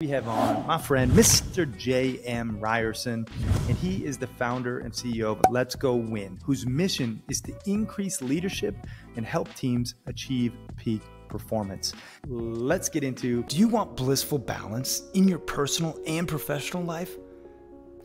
We have on my friend, Mr. JM Ryerson, and he is the founder and CEO of Let's Go Win, whose mission is to increase leadership and help teams achieve peak performance. Let's get into, do you want blissful balance in your personal and professional life?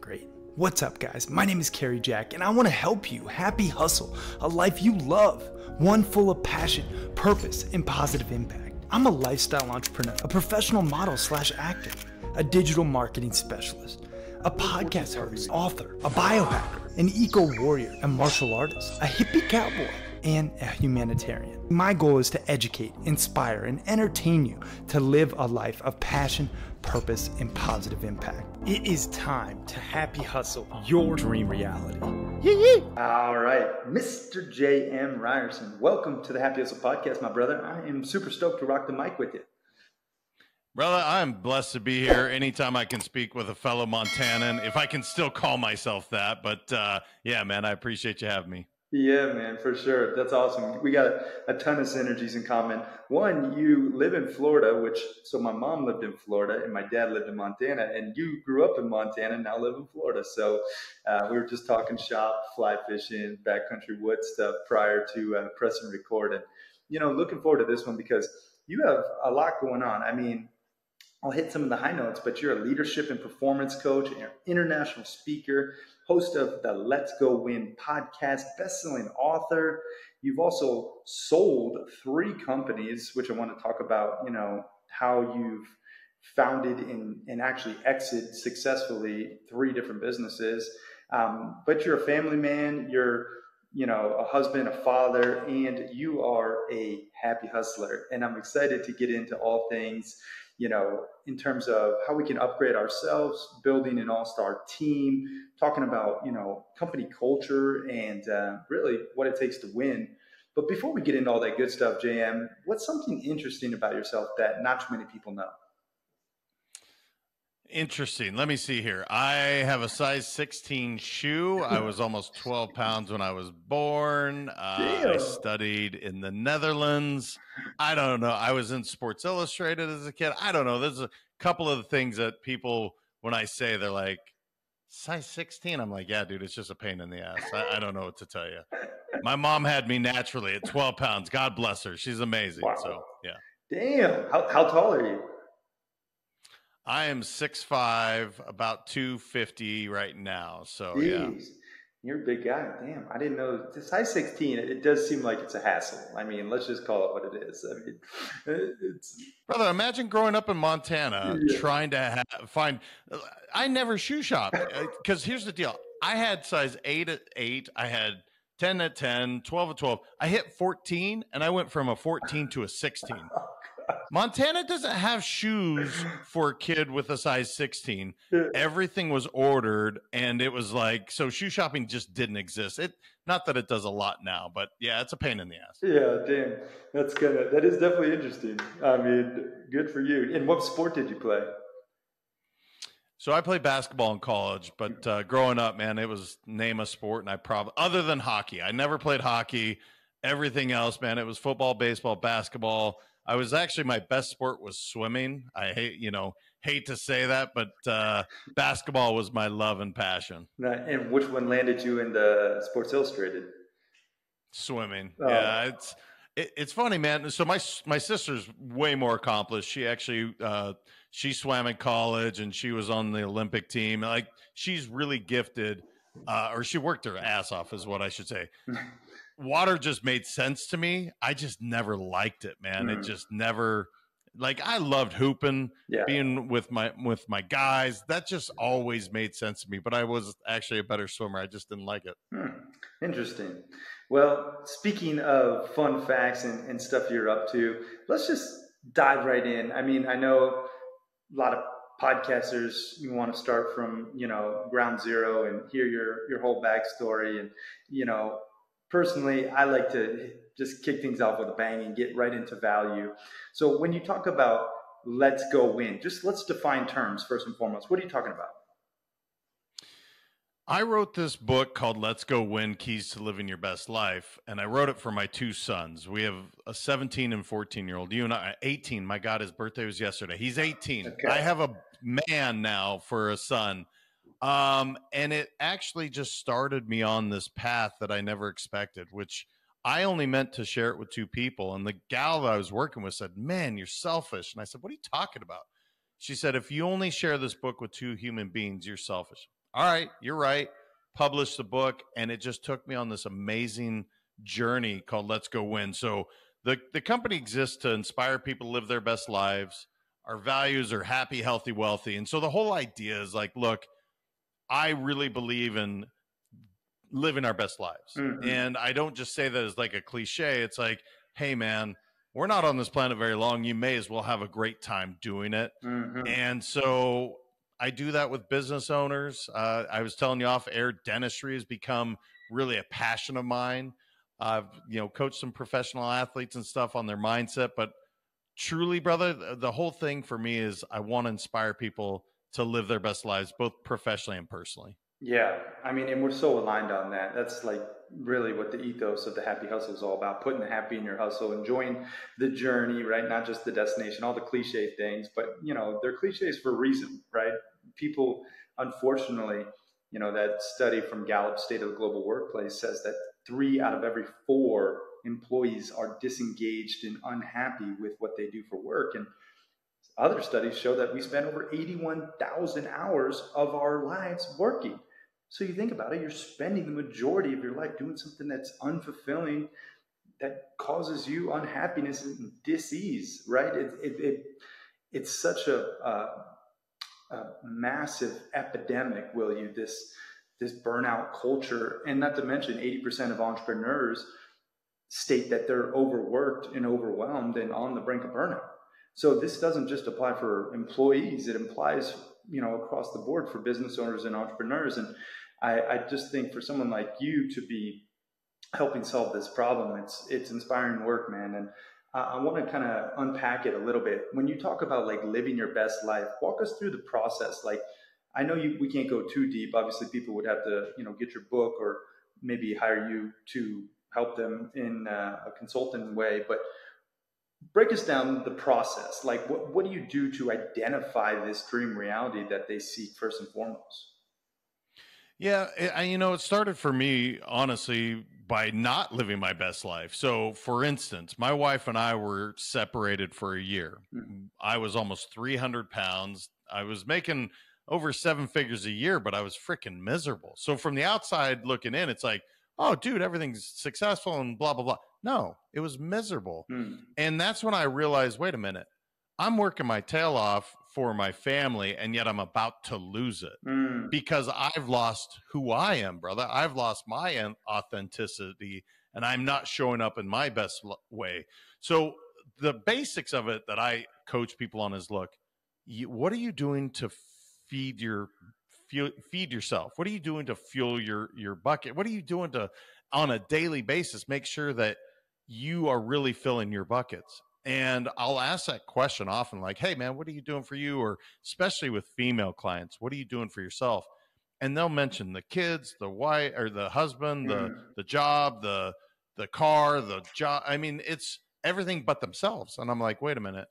Great. What's up, guys? My name is Kerry Jack, and I want to help you happy hustle, a life you love, one full of passion, purpose, and positive impact. I'm a lifestyle entrepreneur, a professional model / actor, a digital marketing specialist, a podcast host, author, a biohacker, an eco-warrior, a martial artist, a hippie cowboy, and a humanitarian. My goal is to educate, inspire, and entertain you to live a life of passion, purpose, and positive impact. It is time to happy hustle your dream reality. All right, Mr. JM Ryerson, welcome to the Happy Hustle Podcast, my brother. I am super stoked to rock the mic with you. Brother, I'm blessed to be here anytime I can speak with a fellow Montanan, if I can still call myself that. But yeah, man, I appreciate you having me. Yeah, man, for sure. That's awesome. We got a ton of synergies in common. One, you live in Florida, so my mom lived in Florida and my dad lived in Montana, and you grew up in Montana and now live in Florida. So we were just talking shop, fly fishing, backcountry wood stuff prior to pressing record. And, looking forward to this one because you have a lot going on. I mean, I'll hit some of the high notes, but you're a leadership and performance coach, and you're an international speaker, host of the Let's Go Win podcast, best-selling author. You've also sold 3 companies, which I want to talk about, how you've founded and actually exited successfully 3 different businesses. But you're a family man, you're a husband, a father, and you are a happy hustler. And I'm excited to get into all things, in terms of how we can upgrade ourselves, building an all-star team, talking about, company culture and really what it takes to win. But before we get into all that good stuff, JM, what's something interesting about yourself that not too many people know? Interesting. Let me see here. I have a size 16 shoe. I was almost 12 pounds when I was born. I studied in the Netherlands. I don't know. I was in Sports Illustrated as a kid. I don't know. There's a couple of the things that people, when I say, they're like, size 16? I'm like, yeah, dude, it's just a pain in the ass. I don't know what to tell you. My mom had me naturally at 12 pounds. God bless her. She's amazing. Wow. So, yeah. Damn. How tall are you? I am 6'5", about 250 right now. So, Jeez. Yeah. You're a big guy. Damn, I didn't know. The size 16, it does seem like it's a hassle. I mean, let's just call it what it is. I mean, it's... Brother, imagine growing up in Montana trying to find... I never shoe shopped because here's the deal. I had size 8 at 8. I had 10 at 10, 12 at 12. I hit 14, and I went from a 14 to a 16. Montana doesn't have shoes for a kid with a size 16. Everything was ordered, and it was like, so shoe shopping just didn't exist. Not that it does a lot now, but yeah, it's a pain in the ass. Yeah, damn. That is definitely interesting. I mean, good for you. And what sport did you play? So I played basketball in college, but growing up, man, it was name a sport, and other than hockey, I never played hockey. Everything else, man, it was football, baseball, basketball. I was actually, my best sport was swimming. I hate to say that, but basketball was my love and passion. And which one landed you in the Sports Illustrated? Swimming. Oh. Yeah, it's funny, man. So my sister's way more accomplished. She actually she swam in college and she was on the Olympic team. Like, she's really gifted, or she worked her ass off, is what I should say. Water just made sense to me. I just never liked it, man. It just never, like, I loved hooping, being with my guys. That just always made sense to me. But I was actually a better swimmer. I just didn't like it. Interesting. Well, speaking of fun facts and stuff you're up to, let's just dive right in. I mean, I know a lot of podcasters, you want to start from, ground zero and hear your whole backstory. And, personally, I like to just kick things off with a bang and get right into value. So when you talk about Let's Go Win, just let's define terms first and foremost. What are you talking about? I wrote this book called Let's Go Win Keys to Living Your Best Life. And I wrote it for my two sons. We have a 17 and 14-year-old. You and I, 18. My God, his birthday was yesterday. He's 18. Okay. I have a man now for a son. And it actually just started me on this path that I never expected, which I only meant to share it with two people. And the gal that I was working with said, "Man, you're selfish." And I said, "What are you talking about?" She said, "If you only share this book with two human beings, you're selfish." All right, you're right. Published the book, and it just took me on this amazing journey called Let's Go Win. So the company exists to inspire people to live their best lives. Our values are happy, healthy, wealthy. And so the whole idea is like, look, I really believe in living our best lives. Mm-hmm. And I don't just say that as like a cliche. It's like, hey, man, we're not on this planet very long. You may as well have a great time doing it. Mm-hmm. And so I do that with business owners. I was telling you off air, dentistry has become really a passion of mine. I've, coached some professional athletes and stuff on their mindset, but truly, brother, the whole thing for me is I want to inspire people to live their best lives, both professionally and personally. Yeah, I mean, and we're so aligned on that. That's like really what the ethos of the happy hustle is all about, putting the happy in your hustle, enjoying the journey, right? Not just the destination, all the cliche things, but they're cliches for a reason, right? People, unfortunately, that study from Gallup State of the Global Workplace says that 3 out of every 4 employees are disengaged and unhappy with what they do for work. And other studies show that we spend over 81,000 hours of our lives working. So you think about it, you're spending the majority of your life doing something that's unfulfilling, that causes you unhappiness and dis-ease, right? It's such a massive epidemic, this burnout culture. And not to mention 80% of entrepreneurs state that they're overworked and overwhelmed and on the brink of burnout. So this doesn't just apply for employees, it applies, across the board for business owners and entrepreneurs. And I just think for someone like you to be helping solve this problem, it's inspiring work, man. And I want to kind of unpack it a little bit. When you talk about like living your best life, walk us through the process. Like, I know we can't go too deep. Obviously, people would have to, get your book or maybe hire you to help them in a consultant way. But break us down the process. Like, what do you do to identify this dream reality that they seek first and foremost? Yeah, it started for me, honestly, by not living my best life. So, for instance, my wife and I were separated for a year. Mm. I was almost 300 pounds. I was making over 7 figures a year, but I was freaking miserable. So, from the outside looking in, it's like, oh, dude, everything's successful and blah, blah, blah. No, it was miserable. Mm. And that's when I realized, wait a minute, I'm working my tail off for my family, and yet I'm about to lose it because I've lost who I am, brother. I've lost my authenticity, and I'm not showing up in my best way. So the basics of it that I coach people on is, look, what are you doing to feed yourself? What are you doing to fuel your bucket? What are you doing to, on a daily basis, make sure that you are really filling your buckets? And I'll ask that question often, like, hey, man, what are you doing for you? Or especially with female clients, what are you doing for yourself? And they'll mention the kids, the wife or the husband, the job, the car, the job. I mean, it's everything but themselves. And I'm like, wait a minute,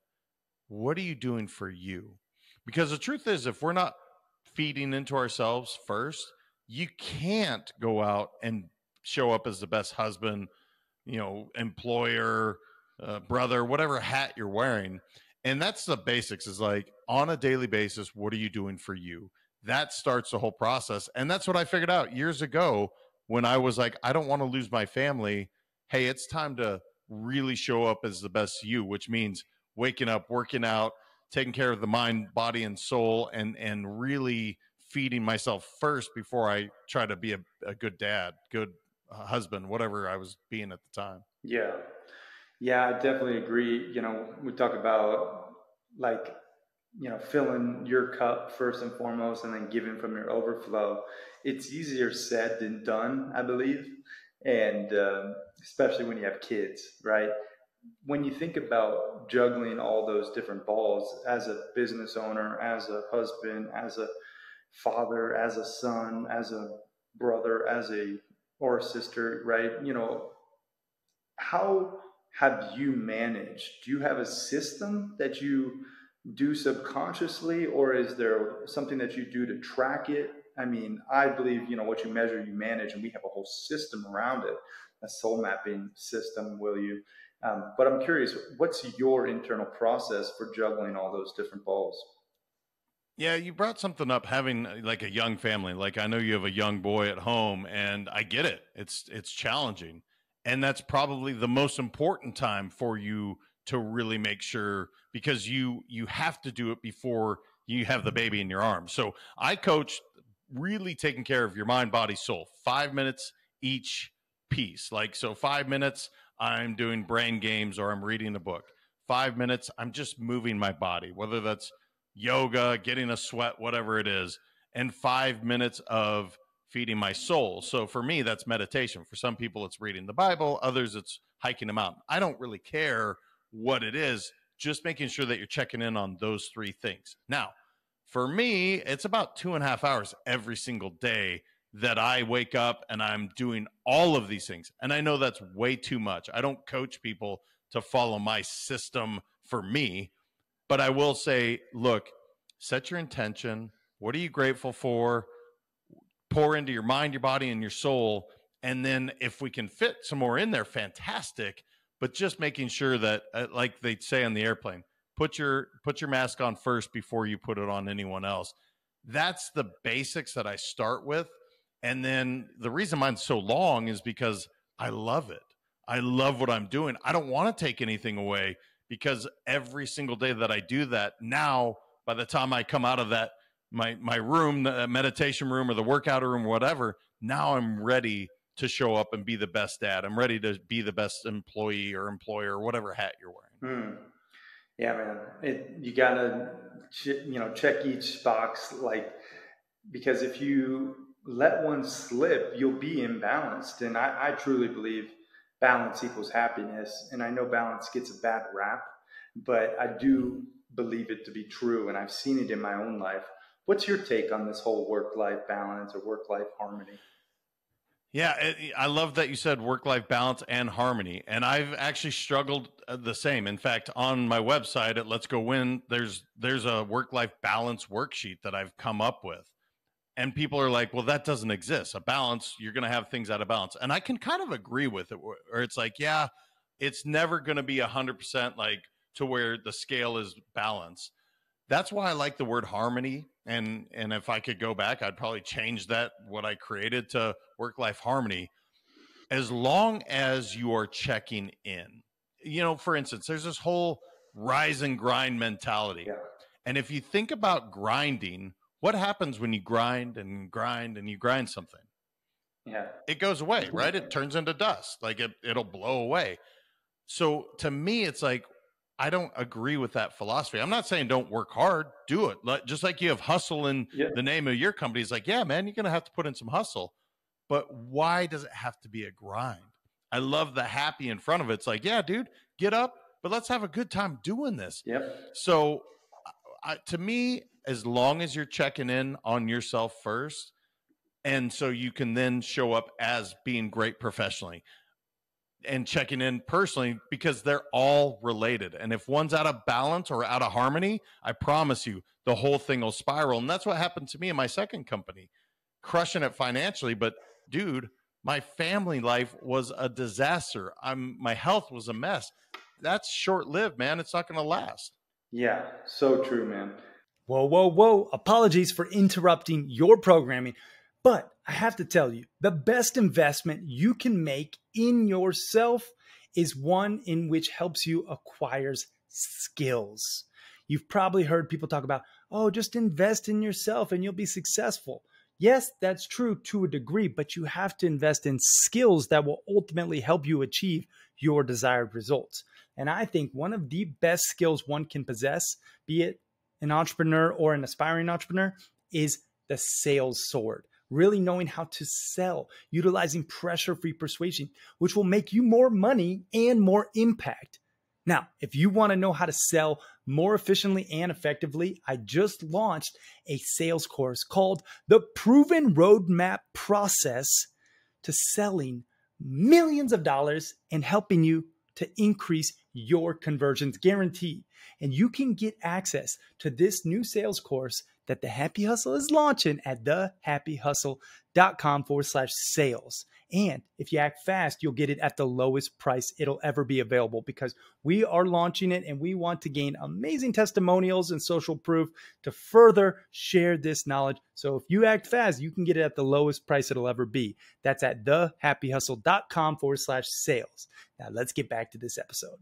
what are you doing for you? Because the truth is, if we're not feeding into ourselves first, you can't go out and show up as the best husband, employer, brother, whatever hat you're wearing. And that's the basics, is like, on a daily basis, what are you doing for you? That starts the whole process. And that's what I figured out years ago when I was like, I don't want to lose my family. Hey, it's time to really show up as the best you, which means waking up, working out, taking care of the mind, body, and soul, and really feeding myself first before I try to be a good dad, good husband, whatever I was being at the time. Yeah. Yeah, I definitely agree. We talk about like, filling your cup first and foremost and then giving from your overflow. It's easier said than done, I believe. And especially when you have kids, right? When you think about juggling all those different balls as a business owner, as a husband, as a father, as a son, as a brother, or a sister, right? How have you managed? Do you have a system that you do subconsciously, or is there something that you do to track it? I mean, I believe, what you measure, you manage, and we have a whole system around it, a soul mapping system, will you? But I'm curious, what's your internal process for juggling all those different balls? Yeah, you brought something up, having like a young family. Like, I know you have a young boy at home, and I get it. It's challenging. And that's probably the most important time for you to really make sure, because you have to do it before you have the baby in your arms. So I coach really taking care of your mind, body, soul. 5 minutes each piece. Like, so 5 minutes I'm doing brain games or I'm reading a book. 5 minutes I'm just moving my body, whether that's yoga, getting a sweat, whatever it is, and 5 minutes of feeding my soul. So for me, that's meditation. For some people, it's reading the Bible. Others, it's hiking a mountain. I don't really care what it is, just making sure that you're checking in on those three things. Now, for me, it's about 2.5 hours every single day that I wake up and I'm doing all of these things. And I know that's way too much. I don't coach people to follow my system for me. But I will say, look, set your intention. What are you grateful for? Pour into your mind, your body, and your soul. And then if we can fit some more in there, fantastic. But just making sure that, like they say on the airplane, put your mask on first before you put it on anyone else. That's the basics that I start with. And then the reason mine's so long is because I love it. I love what I'm doing. I don't want to take anything away, because every single day that I do that, now by the time I come out of that, my room, the meditation room or the workout room, whatever, now I'm ready to show up and be the best dad. I'm ready to be the best employee or employer, or whatever hat you're wearing. Yeah, man. You gotta, check each box, because if you let one slip, you'll be imbalanced. And I truly believe balance equals happiness. And I know balance gets a bad rap, but I do believe it to be true. And I've seen it in my own life. What's your take on this whole work-life balance or work-life harmony? Yeah, I love that you said work-life balance and harmony. And I've actually struggled the same. In fact, on my website at Let's Go Win, there's a work-life balance worksheet that I've come up with. And people are like, well, that doesn't exist. A balance, you're going to have things out of balance. And I can kind of agree with it, where it's like, yeah, it's never going to be 100% like to where the scale is balanced. That's why I like the word harmony. And if I could go back, I'd probably change that, what I created, to work-life harmony. As long as you are checking in, for instance, there's this whole rise and grind mentality. Yeah. And if you think about grinding, what happens when you grind and grind and you grind something? Yeah. It goes away, right? It turns into dust. Like it'll blow away. So to me, it's like, I don't agree with that philosophy. I'm not saying don't work hard, do it. Just like you have hustle in the name of your company. It's like, yeah, man, you're going to have to put in some hustle. But why does it have to be a grind? I love the happy in front of it. It's like, yeah, dude, get up, but let's have a good time doing this. Yep. So to me, as long as you're checking in on yourself first, and so you can then show up as being great professionally and checking in personally, because they're all related. And if one's out of balance or out of harmony, I promise you the whole thing will spiral. And that's what happened to me in my second company, crushing it financially. But dude, my family life was a disaster. My health was a mess. That's short-lived, man. It's not going to last. Yeah, so true, man. Whoa, whoa, whoa. Apologies for interrupting your programming, but I have to tell you, the best investment you can make in yourself is one in which helps you acquire skills. You've probably heard people talk about, oh, just invest in yourself and you'll be successful. Yes, that's true to a degree, but you have to invest in skills that will ultimately help you achieve your desired results. And I think one of the best skills one can possess, be it an entrepreneur or an aspiring entrepreneur, is the sales sword. Really knowing how to sell, utilizing pressure-free persuasion, which will make you more money and more impact. Now, if you want to know how to sell more efficiently and effectively, I just launched a sales course called The Proven Roadmap Process to Selling Millions of Dollars and helping you to increase your conversions, guaranteed. And you can get access to this new sales course that The Happy Hustle is launching at thehappyhustle.com/sales. And if you act fast, you'll get it at the lowest price it'll ever be available, because we are launching it and we want to gain amazing testimonials and social proof to further share this knowledge. So if you act fast, you can get it at the lowest price it'll ever be. That's at thehappyhustle.com/sales. Now let's get back to this episode.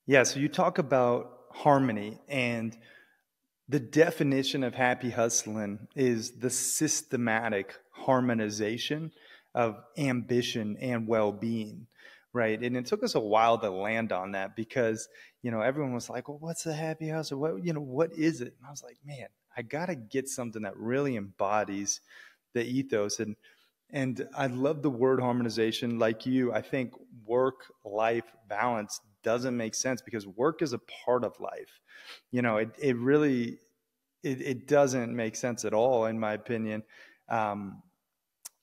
Yeah, so you talk about harmony, and the definition of happy hustling is the systematic harmonization of ambition and well-being, right? And it took us a while to land on that because, everyone was like, well, what's a happy hustle? What is it? And I was like, man, I got to get something that really embodies the ethos. And I love the word harmonization. Like you, I think work-life balance doesn't make sense because work is a part of life. It really doesn't make sense at all, in my opinion.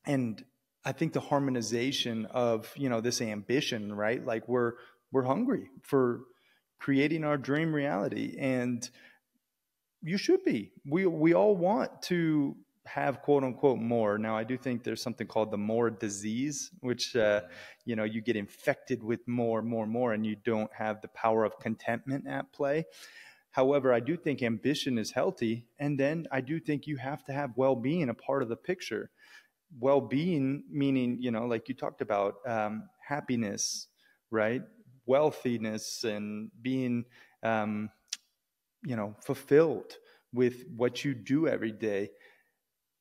And I think the harmonization of, this ambition, right? Like we're hungry for creating our dream reality, and you should be. We all want to have quote unquote more. Now, I do think there's something called the more disease, which, you get infected with more, and you don't have the power of contentment at play. However, I do think ambition is healthy. And then I do think you have to have well-being a part of the picture. Well-being meaning, like you talked about, happiness, right? Wealthiness and being, fulfilled with what you do every day.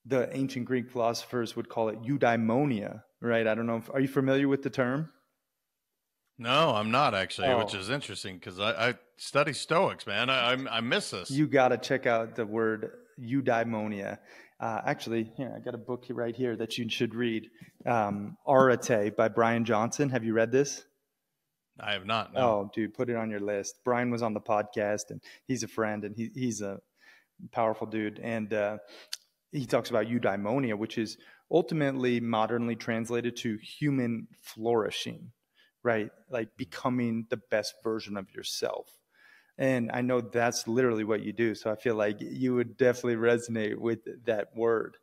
The ancient Greek philosophers would call it eudaimonia, right? I don't know. Are you familiar with the term? No, I'm not actually, which is interesting because I study Stoics, man. I miss this. You got to check out the word eudaimonia. Actually, I got a book right here that you should read. Arete by Brian Johnson. Have you read this? I have not. No. Oh, dude, put it on your list. Brian was on the podcast, and he's a friend, and he's a powerful dude. And he talks about eudaimonia, which is ultimately modernly translated to human flourishing, right? Like becoming the best version of yourself. And I know that's literally what you do. So I feel like you would definitely resonate with that word.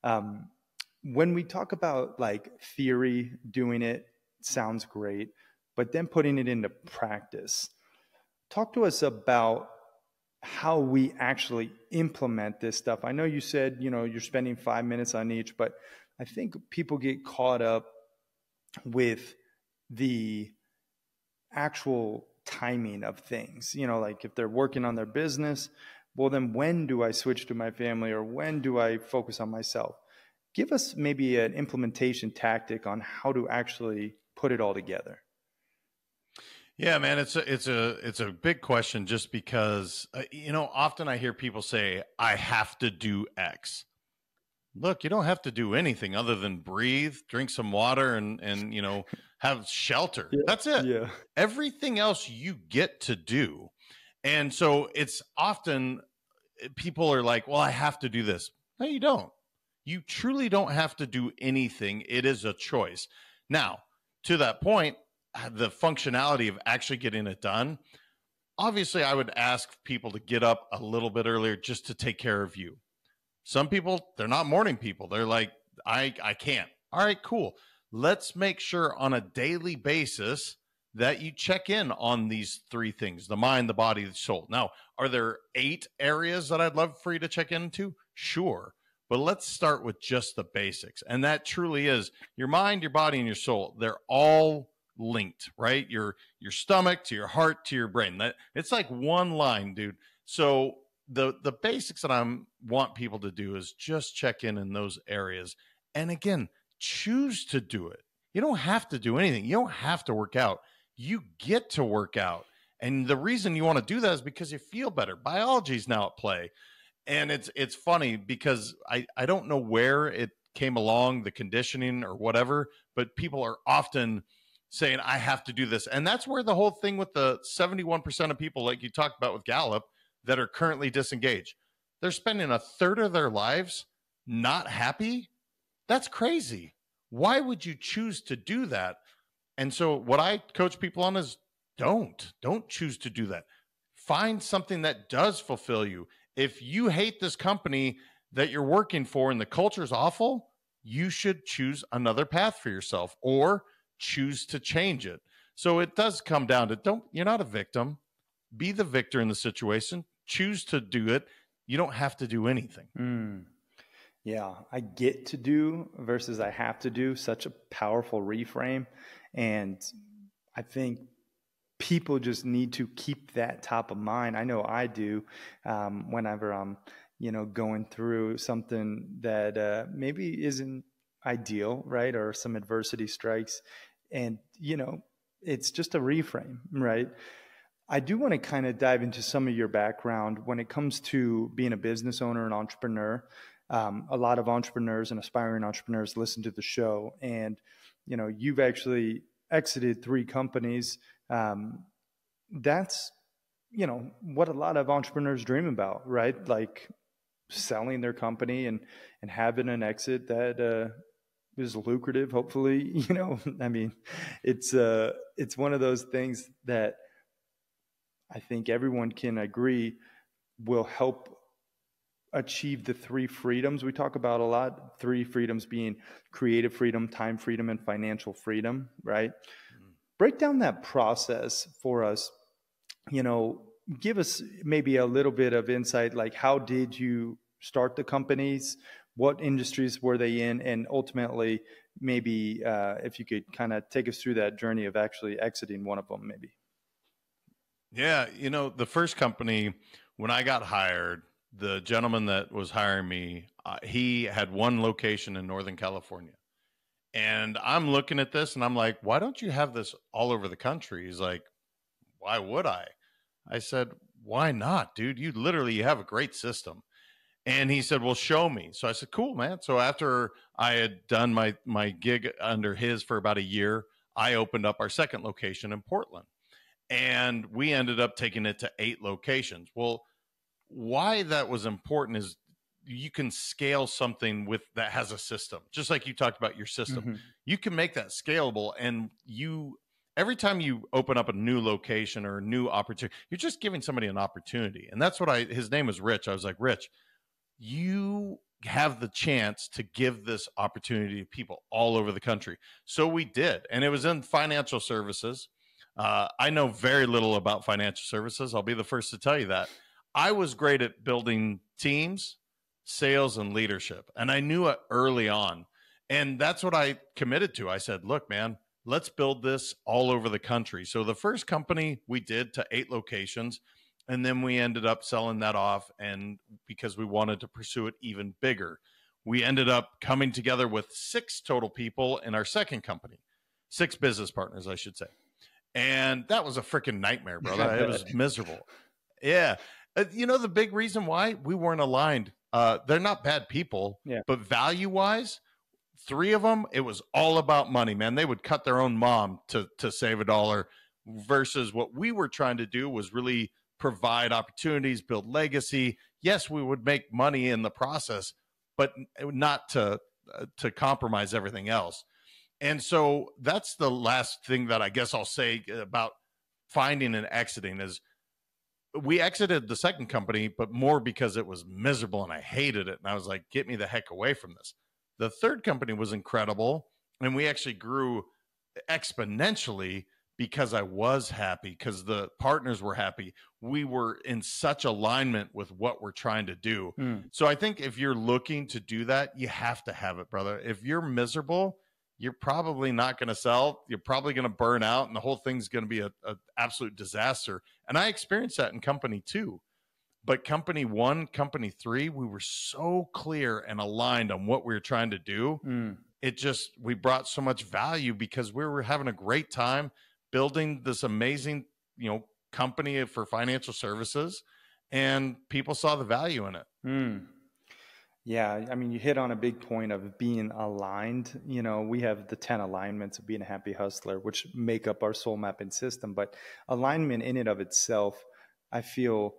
When we talk about like theory, doing it sounds great, but then putting it into practice. Talk to us about how we actually implement this stuff. I know you said, you're spending 5 minutes on each, but I think people get caught up with the actual timing of things, like if they're working on their business, well, then when do I switch to my family, or when do I focus on myself? Give us maybe an implementation tactic on how to actually put it all together. Yeah, man, it's a big question just because, often I hear people say, I have to do X. Look, you don't have to do anything other than breathe, drink some water, and have shelter. Yeah, that's it. Yeah. Everything else you get to do. And so it's often people are like, well, I have to do this. No, you don't. You truly don't have to do anything. It is a choice. Now, to that point, the functionality of actually getting it done, obviously I would ask people to get up a little bit earlier just to take care of you. Some people, they're not morning people. They're like, I can't. All right, cool. Let's make sure on a daily basis that you check in on these three things: the mind, the body, the soul. Now, are there 8 areas that I'd love for you to check into? Sure. But let's start with just the basics. And that truly is your mind, your body, and your soul. They're all linked, right? Your stomach to your heart to your brain. It's like one line, dude. So the basics that I want people to do is just check in those areas. And again, choose to do it. You don't have to do anything. You don't have to work out. You get to work out. And the reason you want to do that is because you feel better. Biology is now at play. And it's funny because I don't know where it came along, the conditioning or whatever, but people are often saying, I have to do this. And that's where the whole thing with the 71% of people, like you talked about with Gallup, that are currently disengaged, they're spending a third of their lives not happy. That's crazy. Why would you choose to do that? And so what I coach people on is don't choose to do that. Find something that does fulfill you. If you hate this company that you're working for and the culture is awful, you should choose another path for yourself or choose to change it. So it does come down to you're not a victim. Be the victor in the situation. Choose to do it. You don't have to do anything. Yeah, I get to do versus I have to do, such a powerful reframe. And I think people just need to keep that top of mind. I know I do whenever I'm, going through something that maybe isn't ideal, right? Or some adversity strikes. And, it's just a reframe, right? I do want to kind of dive into some of your background when it comes to being a business owner and entrepreneur. A lot of entrepreneurs and aspiring entrepreneurs listen to the show, and you've actually exited 3 companies. That's what a lot of entrepreneurs dream about, right? Like selling their company and having an exit that is lucrative. Hopefully, I mean, it's one of those things that I think everyone can agree will help achieve the 3 freedoms we talk about a lot. 3 freedoms being creative freedom, time freedom, and financial freedom, right? Break down that process for us. Give us maybe a little bit of insight, like how did you start the companies? What industries were they in? And ultimately, maybe if you could kind of take us through that journey of actually exiting one of them, maybe. Yeah, the first company, when I got hired, the gentleman that was hiring me, he had 1 location in Northern California. And I'm looking at this and I'm like, why don't you have this all over the country? He's like, why would I? I said, why not, dude? You have a great system. And he said, well, show me. So I said, cool, man. So after I had done my gig under his for about a year, I opened up our second location in Portland. And we ended up taking it to 8 locations. Well, why that was important is you can scale something that has a system, just like you talked about your system. Mm-hmm. You can make that scalable, and every time you open up a new location or a new opportunity, you're just giving somebody an opportunity. And that's what his name was Rich. I was like, Rich, you have the chance to give this opportunity to people all over the country. So we did. And it was in financial services. I know very little about financial services. I'll be the first to tell you that. I was great at building teams, sales, and leadership. And I knew it early on. And that's what I committed to. I said, look, man, let's build this all over the country. So the first company we did to 8 locations, and then we ended up selling that off. And because we wanted to pursue it even bigger, we ended up coming together with 6 total people in our second company, 6 business partners, I should say. And that was a freaking nightmare, brother. It was miserable. Yeah. The big reason why we weren't aligned, they're not bad people, but value-wise, 3 of them, it was all about money, man. They would cut their own mom to save $1 versus what we were trying to do was really provide opportunities, build legacy. Yes, we would make money in the process, but not to compromise everything else. And so that's the last thing that I guess I'll say about finding and exiting is we exited the second company, but more because it was miserable and I hated it. And I was like, get me the heck away from this. The third company was incredible. And we actually grew exponentially because I was happy, because the partners were happy. We were in such alignment with what we're trying to do. So I think if you're looking to do that, you have to have it, brother. If you're miserable, you're probably not going to sell. You're probably going to burn out, and the whole thing's going to be an absolute disaster. And I experienced that in company 2. But company 1, company 3, we were so clear and aligned on what we were trying to do. We brought so much value because we were having a great time building this amazing, company for financial services, and people saw the value in it. Yeah, I mean, you hit on a big point of being aligned. You know, we have the 10 alignments of being a happy hustler, which make up our soul mapping system. But alignment in and of itself, I feel,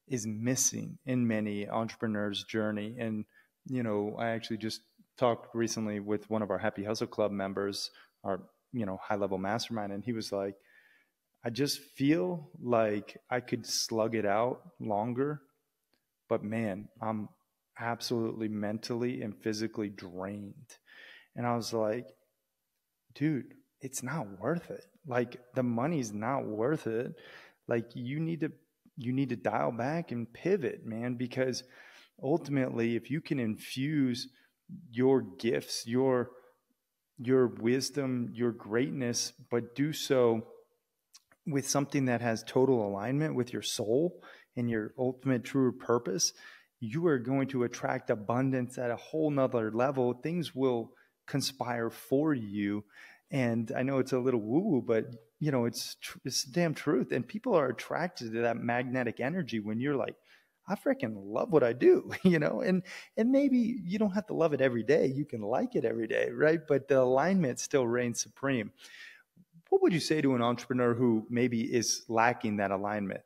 is missing in many entrepreneurs' journey. And, you know, I actually just talked recently with one of our Happy Hustle Club members, our, you know, high level mastermind. And he was like, I just feel like I could slug it out longer, but man, I'm absolutely mentally and physically drained. And I was like, dude, it's not worth it. Like the money's not worth it. Like you need to dial back and pivot, man, because ultimately if you can infuse your gifts, your wisdom, your greatness, but do so with something that has total alignment with your soul and your ultimate true purpose, you are going to attract abundance at a whole nother level. Things will conspire for you. And I know it's a little woo-woo, but you know, it's the damn truth. And people are attracted to that magnetic energy when you're like, I freaking love what I do, you know, and maybe you don't have to love it every day. You can like it every day, right? But the alignment still reigns supreme. What would you say to an entrepreneur who maybe is lacking that alignment?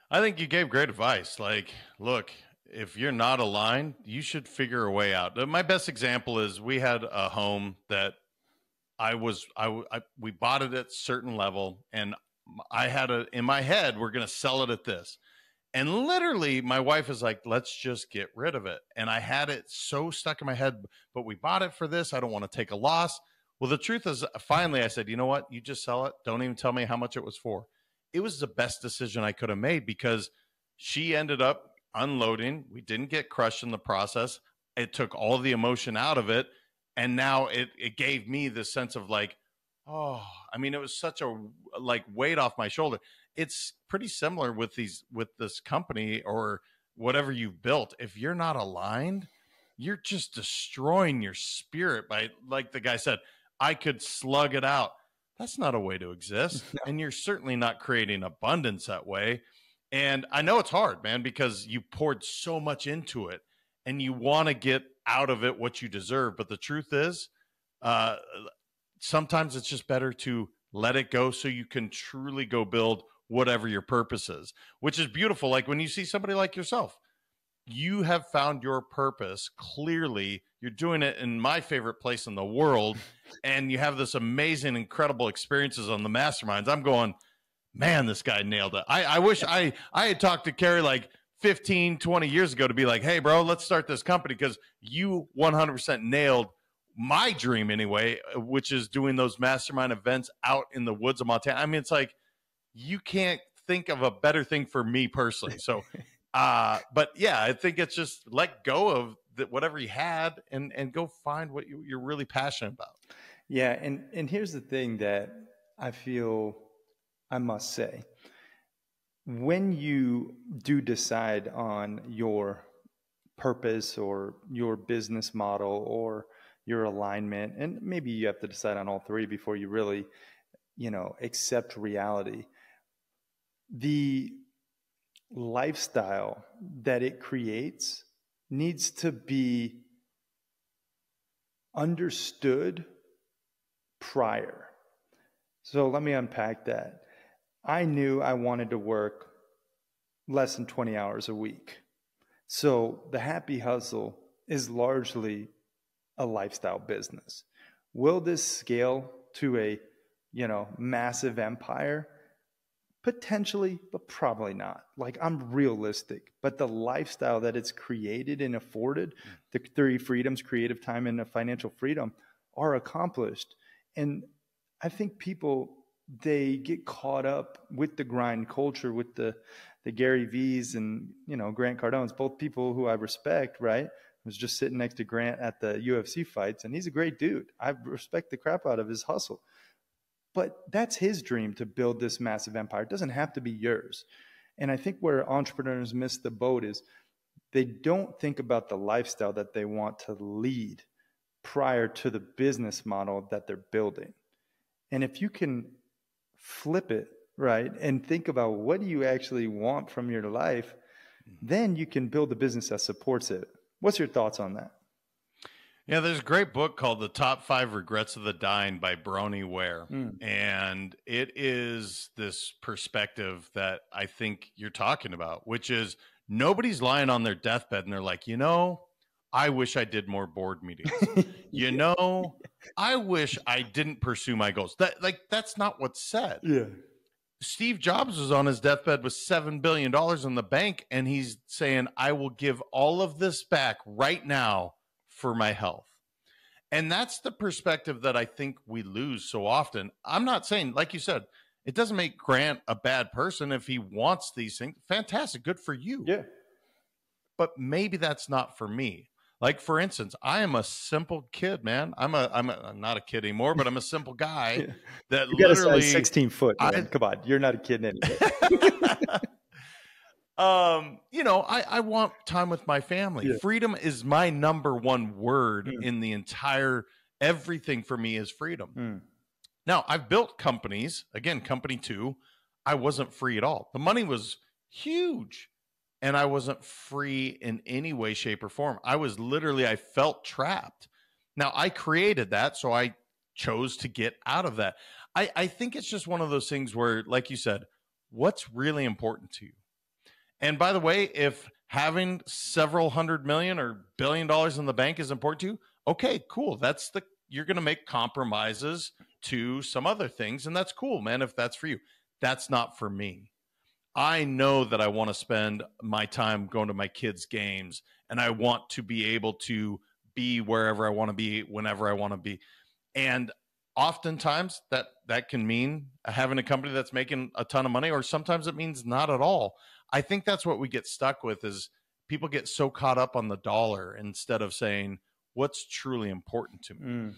I think you gave great advice. Like, look, if you're not aligned, you should figure a way out. My best example is we had a home that we bought it at a certain level, and I had in my head, we're going to sell it at this. And literally my wife is like, let's just get rid of it. And I had it so stuck in my head, but we bought it for this. I don't want to take a loss. Well, the truth is, finally I said, you know what? You just sell it. Don't even tell me how much it was for. It was the best decision I could have made because she ended up unloading. We didn't get crushed in the process. It took all the emotion out of it. And now it gave me this sense of like, oh, I mean, it was such a like weight off my shoulder. It's pretty similar with this company or whatever you've built. If you're not aligned, you're just destroying your spirit by, like the guy said, I could slug it out. That's not a way to exist. And you're certainly not creating abundance that way. And I know it's hard, man, because you poured so much into it and you want to get out of it what you deserve. But the truth is, sometimes it's just better to let it go so you can truly go build whatever your purpose is, which is beautiful. Like when you see somebody like yourself, you have found your purpose clearly. You're doing it in my favorite place in the world. And you have this amazing, incredible experiences on the masterminds. I'm going, man, this guy nailed it. I wish I had talked to Carrie like 15, 20 years ago to be like, hey, bro, let's start this company because you 100% nailed my dream anyway, which is doing those mastermind events out in the woods of Montana. I mean, it's like, you can't think of a better thing for me personally. So, but yeah, I think it's just let go of whatever you had and go find what you're really passionate about. Yeah. And here's the thing that I feel I must say. When you do decide on your purpose or your business model or your alignment, and maybe you have to decide on all three before you really, you know, accept reality, the lifestyle that it creates needs to be understood prior. So let me unpack that. I knew I wanted to work less than 20 hours a week. So the Happy Hustle is largely a lifestyle business. Will this scale to a, you know, massive empire? Potentially, but probably not. Like, I'm realistic, but the lifestyle that it's created and afforded, the 3 freedoms, creative time and financial freedom, are accomplished. And I think people, they get caught up with the grind culture, with the Gary V's and, you know, Grant Cardone's, both people who I respect, right? I was just sitting next to Grant at the UFC fights, and he's a great dude. I respect the crap out of his hustle. But that's his dream, to build this massive empire. It doesn't have to be yours. And I think where entrepreneurs miss the boat is they don't think about the lifestyle that they want to lead prior to the business model that they're building. And if you can flip it, right, and think about what do you actually want from your life, then you can build a business that supports it. What's your thoughts on that? Yeah, there's a great book called The Top 5 Regrets of the Dying by Youre. And it is this perspective that I think you're talking about, which is nobody's lying on their deathbed and they're like, I wish I did more board meetings. I wish I didn't pursue my goals. That's not what's said. Yeah. Steve Jobs was on his deathbed with $7 billion in the bank, and he's saying, I will give all of this back right now for my health. And that's the perspective that I think we lose so often. I'm not saying, like you said, it doesn't make Grant a bad person if he wants these things. Fantastic. Good for you. Yeah. But maybe that's not for me. Like, for instance, I am a simple kid, man. I'm not a kid anymore, but I'm a simple guy that you got literally a size 16 foot. Man. Come on, you're not a kid anymore. I want time with my family. Yeah. Freedom is my number one word in the entire, everything for me is freedom. Now, I've built companies, again, company 2, I wasn't free at all. The money was huge. And I wasn't free in any way, shape, or form. I felt trapped. Now, I created that, so I chose to get out of that. I think it's just one of those things where, like you said, what's really important to you? And by the way, if having several $100 million or $1 billion in the bank is important to you, okay, cool. You're going to make compromises to some other things, and that's cool, man, if that's for you. That's not for me. I know that I want to spend my time going to my kids' games, and I want to be able to be wherever I want to be, whenever I want to be. And oftentimes that can mean having a company that's making a ton of money, or sometimes it means not at all. I think that's what we get stuck with is people get so caught up on the dollar instead of saying what's truly important to me.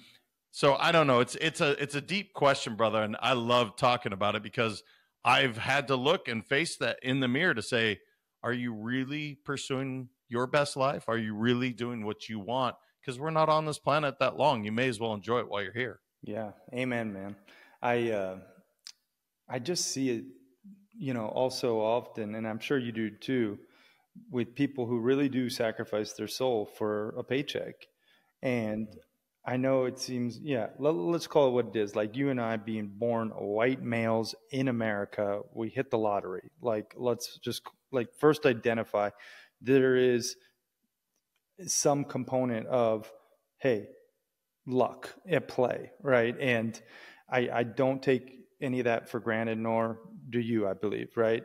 So I don't know. It's a deep question, brother. And I love talking about it because I've had to look and face that in the mirror to say, are you really pursuing your best life? Are you really doing what you want? Because we're not on this planet that long. You may as well enjoy it while you're here. Yeah. Amen, man. I just see it, also often, and I'm sure you do too, with people who really do sacrifice their soul for a paycheck. And I know it seems, let's call it what it is. Like you and I being born white males in America, we hit the lottery. Like, let's just first identify there is some component of, hey, luck at play, right? And I don't take any of that for granted, nor do you, I believe, right?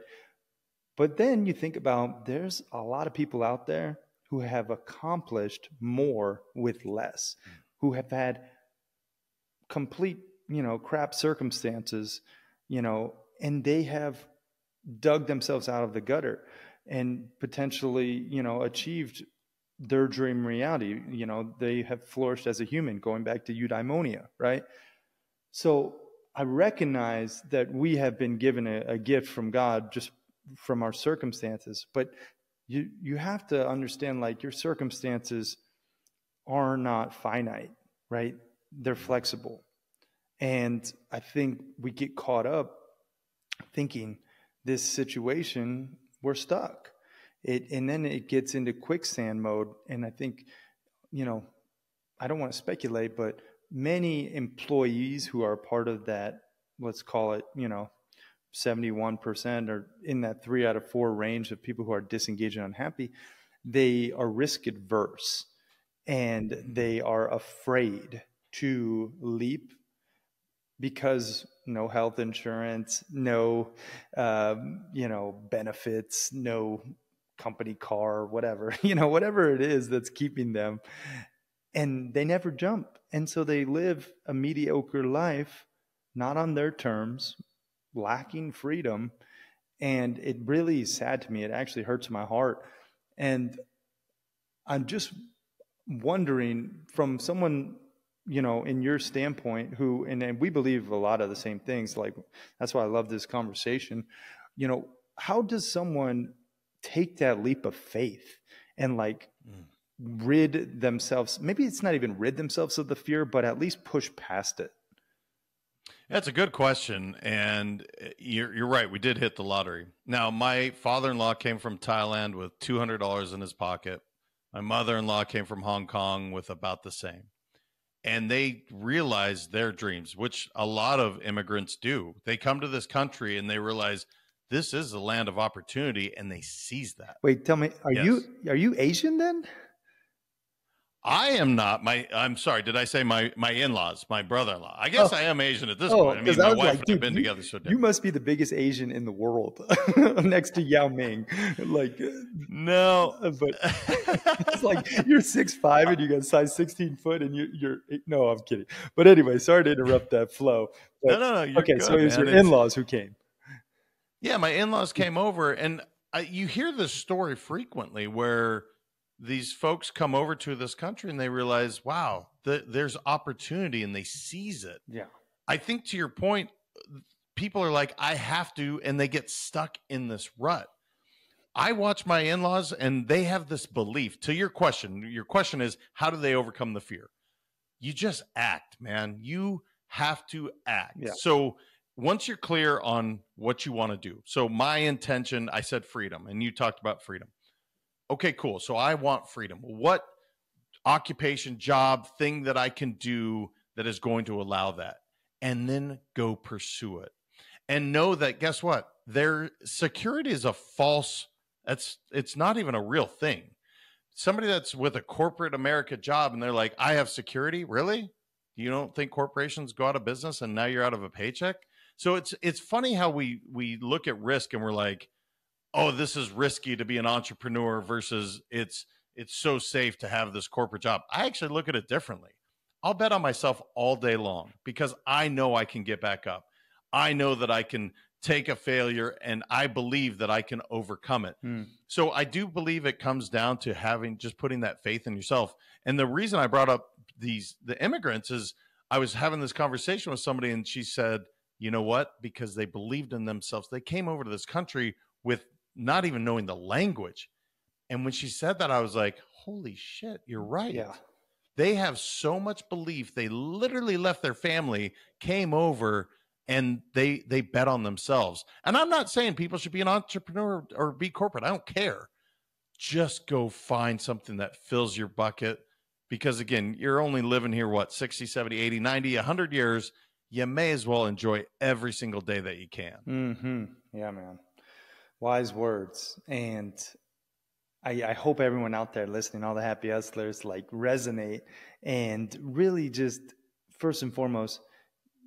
But then you think about there's a lot of people out there who have accomplished more with less. Who have had complete, crap circumstances, and they have dug themselves out of the gutter and potentially, achieved their dream reality. They have flourished as a human, going back to eudaimonia, right? So I recognize that we have been given a gift from God just from our circumstances, but you have to understand, like, your circumstances are not finite, right? They're flexible. And I think we get caught up thinking this situation, we're stuck. And then it gets into quicksand mode. And I think, I don't want to speculate, but many employees who are part of that, let's call it, 71% or in that 3 out of 4 range of people who are disengaged and unhappy, they are risk adverse. And they are afraid to leap because no health insurance, no, benefits, no company car, whatever, whatever it is that's keeping them. And they never jump. And so they live a mediocre life, not on their terms, lacking freedom. And it really is sad to me. It actually hurts my heart. And I'm just wondering from someone, in your standpoint who, and we believe a lot of the same things, like that's why I love this conversation, how does someone take that leap of faith and rid themselves, maybe it's not even rid themselves of the fear, but at least push past it? That's a good question, and you're right. We did hit the lottery. Now, my father-in-law came from Thailand with $200 in his pocket. My mother-in-law came from Hong Kong with about the same, and they realized their dreams, which a lot of immigrants do. They come to this country and they realize this is a land of opportunity, and they seize that. Wait, tell me, are Yes. you Asian then? I am not. I'm sorry. Did I say my in-laws, my brother-in-law? I guess I am Asian at this point. I mean, my wife and I have been together so you must be the biggest Asian in the world, next to Yao Ming. Like, no, but it's like you're 6'5" and you got size 16 foot, and you're no, I'm kidding. But anyway, sorry to interrupt that flow. But, no. You're okay, good, so it was man. your in-laws who came. Yeah, my in-laws came over, and you hear this story frequently where these folks come over to this country and they realize, wow, there's opportunity, and they seize it. Yeah. I think to your point, people are like, I have to, and they get stuck in this rut. I watch my in-laws and they have this belief. To your question is, how do they overcome the fear? You just act, man. You have to act. Yeah. So once you're clear on what you want to do. So my intention, I said freedom, and you talked about freedom. Okay, cool. So I want freedom. What occupation, job, thing that I can do that is going to allow that? And then go pursue it. And know that, guess what? Their security is a false, it's not even a real thing. Somebody that's with a corporate America job and they're like, I have security. Really? You don't think corporations go out of business and now you're out of a paycheck? So it's funny how we look at risk and we're like, oh, this is risky to be an entrepreneur versus it's so safe to have this corporate job. I actually look at it differently. I'll bet on myself all day long because I know I can get back up. I know that I can take a failure, and I believe that I can overcome it. So I do believe it comes down to putting that faith in yourself. And the reason I brought up the immigrants is I was having this conversation with somebody, and she said, you know what? Because they believed in themselves. They came over to this country with not even knowing the language. And when she said that, I was like, holy shit, you're right. Yeah. They have so much belief. They literally left their family, came over, and they bet on themselves. And I'm not saying people should be an entrepreneur or be corporate. I don't care. Just go find something that fills your bucket. Because again, you're only living here, 60, 70, 80, 90, 100 years. You may as well enjoy every single day that you can. Mm-hmm. Yeah, man. Wise words. And I hope everyone out there listening, all the happy hustlers, like resonate and really just first and foremost,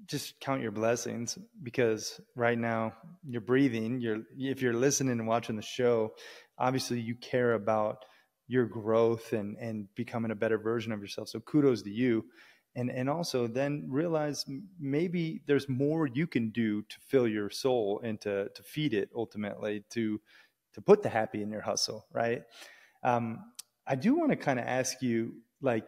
just count your blessings, because right now you're breathing. If you're listening and watching the show, obviously you care about your growth and becoming a better version of yourself. So kudos to you. And also then realize maybe there's more you can do to fill your soul and to feed it ultimately, to put the happy in your hustle, right? I do want to kind of ask you, like,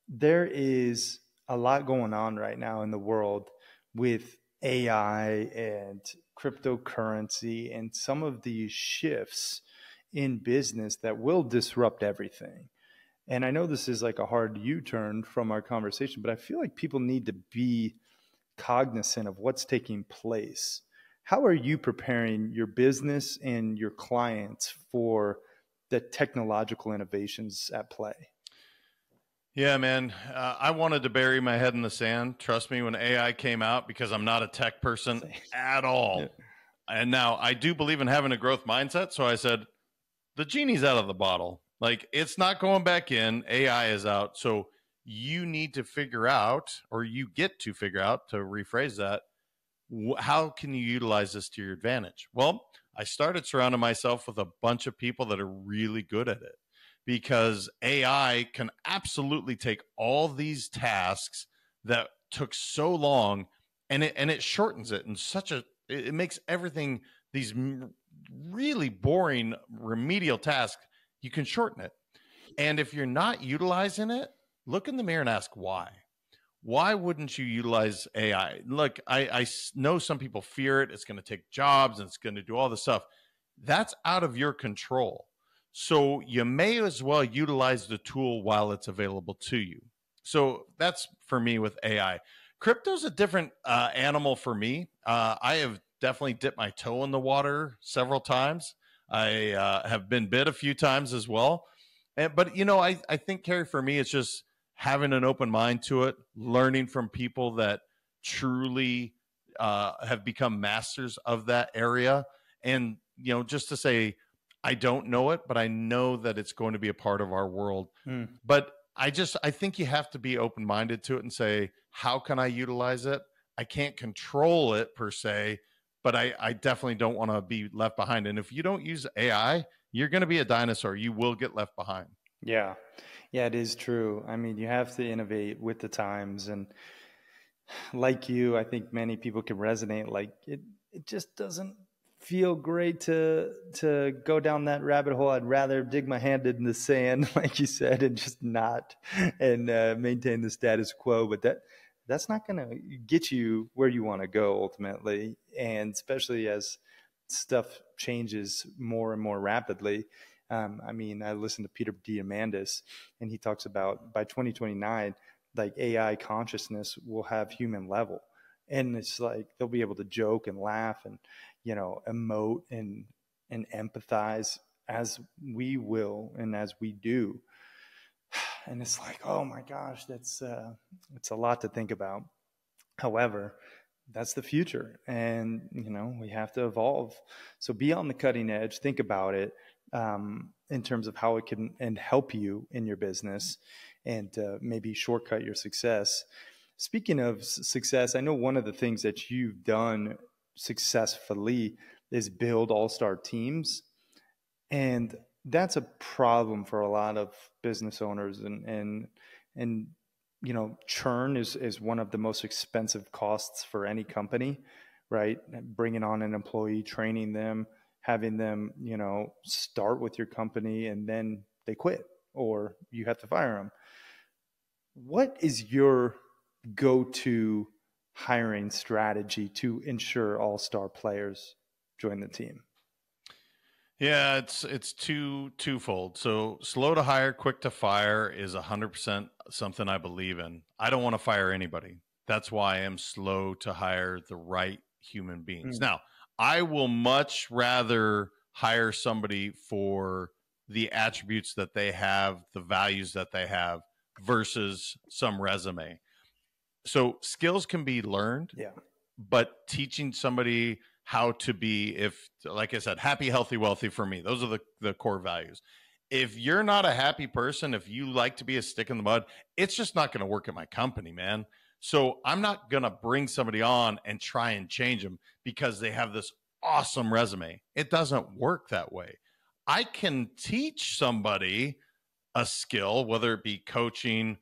there is a lot going on right now in the world with AI and cryptocurrency and some of these shifts in business that will disrupt everything. And I know this is like a hard U-turn from our conversation, but I feel like people need to be cognizant of what's taking place. How are you preparing your business and your clients for the technological innovations at play? Yeah, man. I wanted to bury my head in the sand. Trust me, when AI came out, because I'm not a tech person at all. Yeah. And now I do believe in having a growth mindset. So I said, the genie's out of the bottle. Like, it's not going back in. AI is out. So you need to figure out, or you get to figure out, to rephrase that, how can you utilize this to your advantage? Well, I started surrounding myself with a bunch of people that are really good at it, because AI can absolutely take all these tasks that took so long, and it shortens it in it makes everything, these really boring remedial tasks, you can shorten it. And if you're not utilizing it, look in the mirror and ask why. Why wouldn't you utilize AI? Look, I know some people fear it. It's going to take jobs and it's going to do all this stuff. That's out of your control. So you may as well utilize the tool while it's available to you. So that's for me with AI. Crypto's a different animal for me. I have definitely dipped my toe in the water several times. I have been bit a few times as well. But, you know, I think, Carrie, for me, it's just having an open mind to it, learning from people that truly have become masters of that area. And, you know, just to say, I don't know it, but I know that it's going to be a part of our world. But I think you have to be open-minded to it and say, how can I utilize it? I can't control it per se, but I definitely don't want to be left behind. And if you don't use AI, you're going to be a dinosaur. You will get left behind. Yeah. Yeah, it is true. I mean, you have to innovate with the times. And like you, I think many people can resonate. Like it just doesn't feel great to go down that rabbit hole. I'd rather dig my hand in the sand, like you said, and just not and maintain the status quo. But that's not going to get you where you want to go ultimately, and especially as stuff changes more and more rapidly. I mean, I listened to Peter Diamandis, and he talks about by 2029, like AI consciousness will have human level. And it's like they'll be able to joke and laugh and, you know, emote and empathize as we will and as we do. And it's like, oh my gosh, it's a lot to think about. However, that's the future, and you know we have to evolve. So be on the cutting edge. Think about it in terms of how it can and help you in your business, and maybe shortcut your success. Speaking of success, I know one of the things that you've done successfully is build all-star teams. And that's a problem for a lot of business owners. And you know, churn is one of the most expensive costs for any company, right? Bringing on an employee, training them, having them, you know, start with your company and then they quit or you have to fire them. What is your go-to hiring strategy to ensure all-star players join the team? Yeah, it's twofold. So slow to hire, quick to fire is 100% something I believe in. I don't want to fire anybody. That's why I am slow to hire the right human beings. Now, I will much rather hire somebody for the attributes that they have, the values that they have, versus some resume. So skills can be learned, but teaching somebody how to be, if, like I said, happy, healthy, wealthy for me, those are the core values. If you're not a happy person, if you like to be a stick in the mud, it's just not going to work at my company, man. So I'm not going to bring somebody on and try and change them because they have this awesome resume. It doesn't work that way. I can teach somebody a skill, whether it be coaching,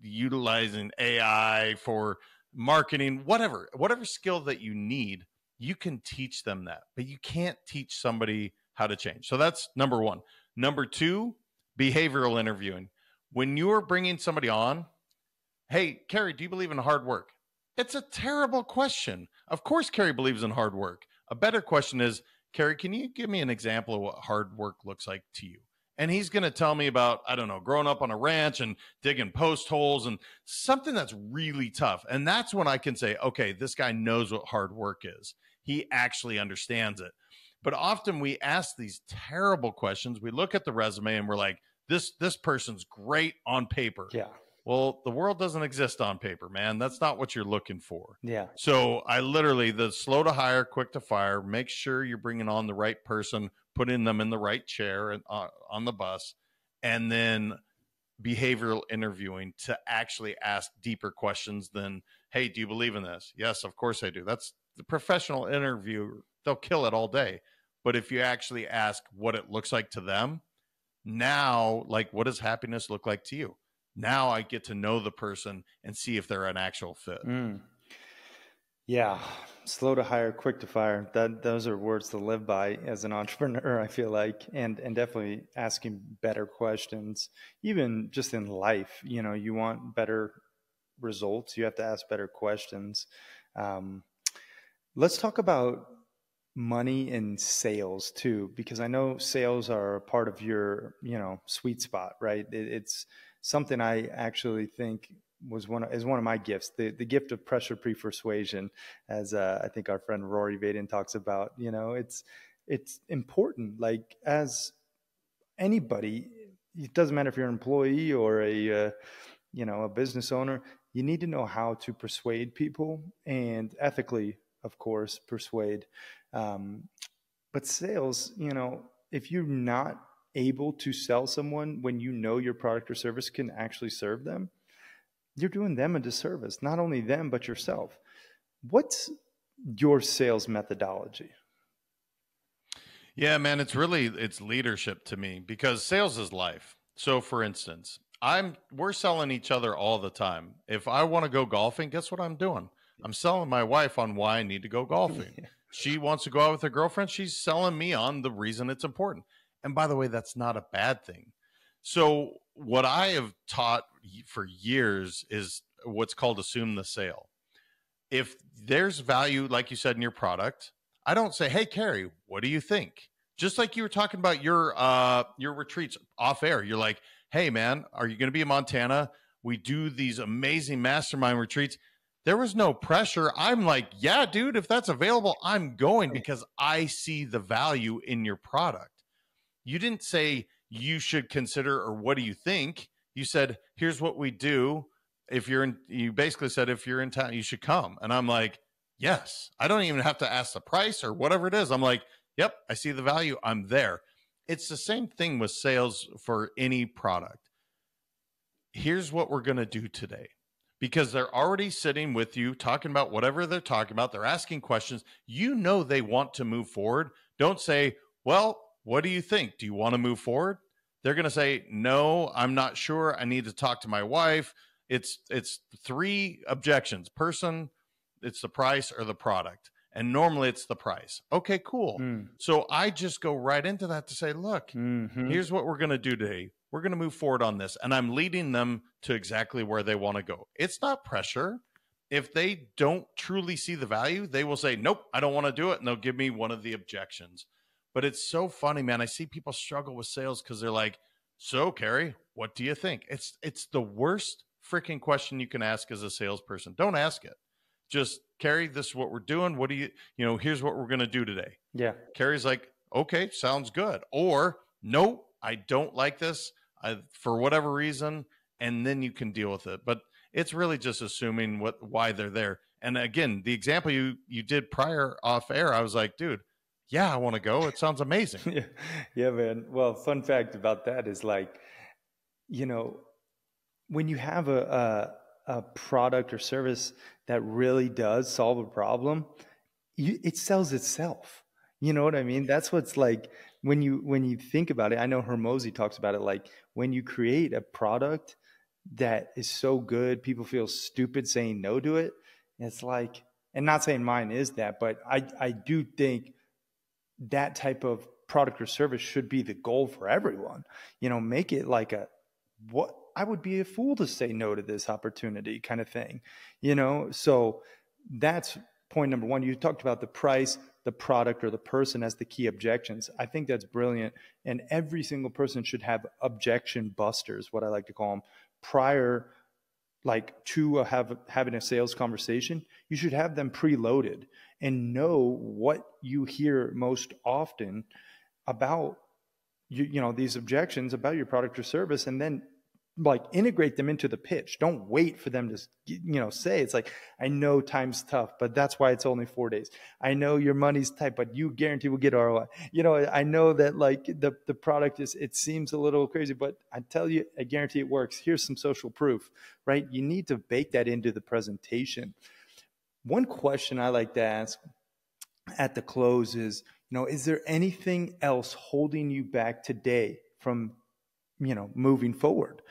utilizing AI for marketing, whatever skill that you need, you can teach them that, but you can't teach somebody how to change. So that's number one. Number two, behavioral interviewing. When you're bringing somebody on, hey, Carrie, do you believe in hard work? It's a terrible question. Of course, Carrie believes in hard work. A better question is, Carrie, can you give me an example of what hard work looks like to you? And he's going to tell me about, I don't know, growing up on a ranch and digging post holes and something that's really tough. And that's when I can say, okay, this guy knows what hard work is. He actually understands it. But often we ask these terrible questions. We look at the resume and we're like, this person's great on paper. Yeah. Well, the world doesn't exist on paper, man. That's not what you're looking for. Yeah. So I literally, the slow to hire, quick to fire, make sure you're bringing on the right person, putting them in the right chair and on the bus, and then behavioral interviewing to actually ask deeper questions than, hey, do you believe in this? Yes, of course I do. That's the professional interview. They'll kill it all day. But if you actually ask what it looks like to them, now, like, what does happiness look like to you? Now I get to know the person and see if they're an actual fit. Yeah. Slow to hire, quick to fire. Those are words to live by as an entrepreneur, I feel like, and definitely asking better questions, even just in life. You know, you want better results. You have to ask better questions. Let's talk about money and sales too, because I know sales are a part of your, you know, sweet spot, right? It's something I actually think is one of my gifts, the gift of pressure pre-persuasion, as I think our friend Rory Vaden talks about. You know, it's important. Like, as anybody, it doesn't matter if you're an employee or a business owner, you need to know how to persuade people, and ethically, of course, persuade. But sales, if you're not able to sell someone when you know your product or service can actually serve them, you're doing them a disservice. Not only them, but yourself. What's your sales methodology? Yeah, man, it's leadership to me, because sales is life. So for instance, we're selling each other all the time. If I want to go golfing, guess what I'm doing? I'm selling my wife on why I need to go golfing. Yeah. She wants to go out with her girlfriend. She's selling me on the reason it's important. And by the way, that's not a bad thing. So what I have taught for years is what's called assume the sale. If there's value, like you said, in your product, I don't say, hey, Carrie, what do you think? Just like you were talking about your retreats off air. You're like, hey, man, are you going to be in Montana? We do these amazing mastermind retreats. There was no pressure. I'm like, yeah, dude, if that's available, I'm going, because I see the value in your product. You didn't say you should consider, or what do you think? You said, here's what we do. You basically said, if you're in town, you should come. And I'm like, yes. I don't even have to ask the price or whatever it is. I'm like, yep, I see the value. I'm there. It's the same thing with sales for any product. Here's what we're going to do today. Because they're already sitting with you, talking about whatever they're talking about. They're asking questions. You know they want to move forward. Don't say, well, what do you think? Do you want to move forward? They're going to say, no, I'm not sure. I need to talk to my wife. It's 3 objections. Person, it's the price, or the product. And normally it's the price. Okay, cool. So I just go right into that to say, look, here's what we're going to do today. We're going to move forward on this. And I'm leading them to exactly where they want to go. It's not pressure. If they don't truly see the value, they will say, nope, I don't want to do it. And they'll give me one of the objections. But it's so funny, man. I see people struggle with sales because they're like, so Carrie, what do you think? It's the worst freaking question you can ask as a salesperson. Don't ask it. Just, Carrie, this is what we're doing. What do here's what we're going to do today. Yeah. Carrie's like, okay, sounds good. Or, no, I don't like this for whatever reason. And then you can deal with it. But it's really just assuming why they're there. And again, the example you did prior off air, I was like, dude, yeah, I want to go. It sounds amazing. Yeah, man. Well, fun fact about that is, like, when you have a product or service that really does solve a problem, it sells itself. You know what I mean? That's what's like when you think about it. I know Hermosi talks about it, like when you create a product that is so good, people feel stupid saying no to it. It's like, and not saying mine is that, but I do think that type of product or service should be the goal for everyone. Make it like what I would be a fool to say no to this opportunity kind of thing, So that's point number one. You talked about the price, the product, or the person as the key objections. I think that's brilliant. And every single person should have objection busters, what I like to call them, prior, like, to having a sales conversation. You should have them preloaded and know what you hear most often about these objections about your product or service, and then like integrate them into the pitch. Don't wait for them to, say, it's like, I know time's tough, but that's why it's only 4 days. I know your money's tight, but you guarantee we'll get ROI. I know that, like, the product it seems a little crazy, but I tell you, I guarantee it works. Here's some social proof, right? You need to bake that into the presentation. One question I like to ask at the close is, is there anything else holding you back today from moving forward?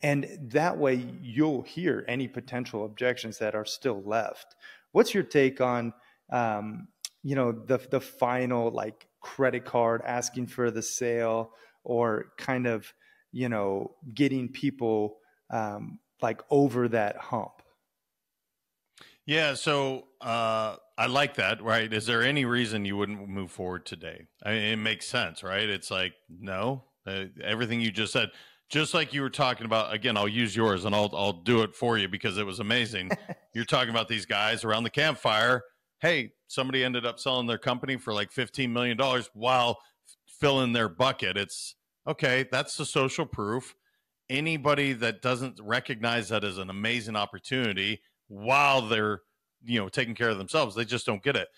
And that way you'll hear any potential objections that are still left. What's your take on, the final, like, credit card asking for the sale, or kind of, getting people like over that hump? Yeah. So I like that, right? Is there any reason you wouldn't move forward today? I mean, it makes sense, right? It's like, no. Everything you just said, Just like you were talking about, again, I'll use yours and I'll do it for you because it was amazing. You're talking about these guys around the campfire. Hey, somebody ended up selling their company for like $15 million while filling their bucket. It's okay. That's the social proof. Anybody that doesn't recognize that as an amazing opportunity while they're, taking care of themselves, they just don't get it.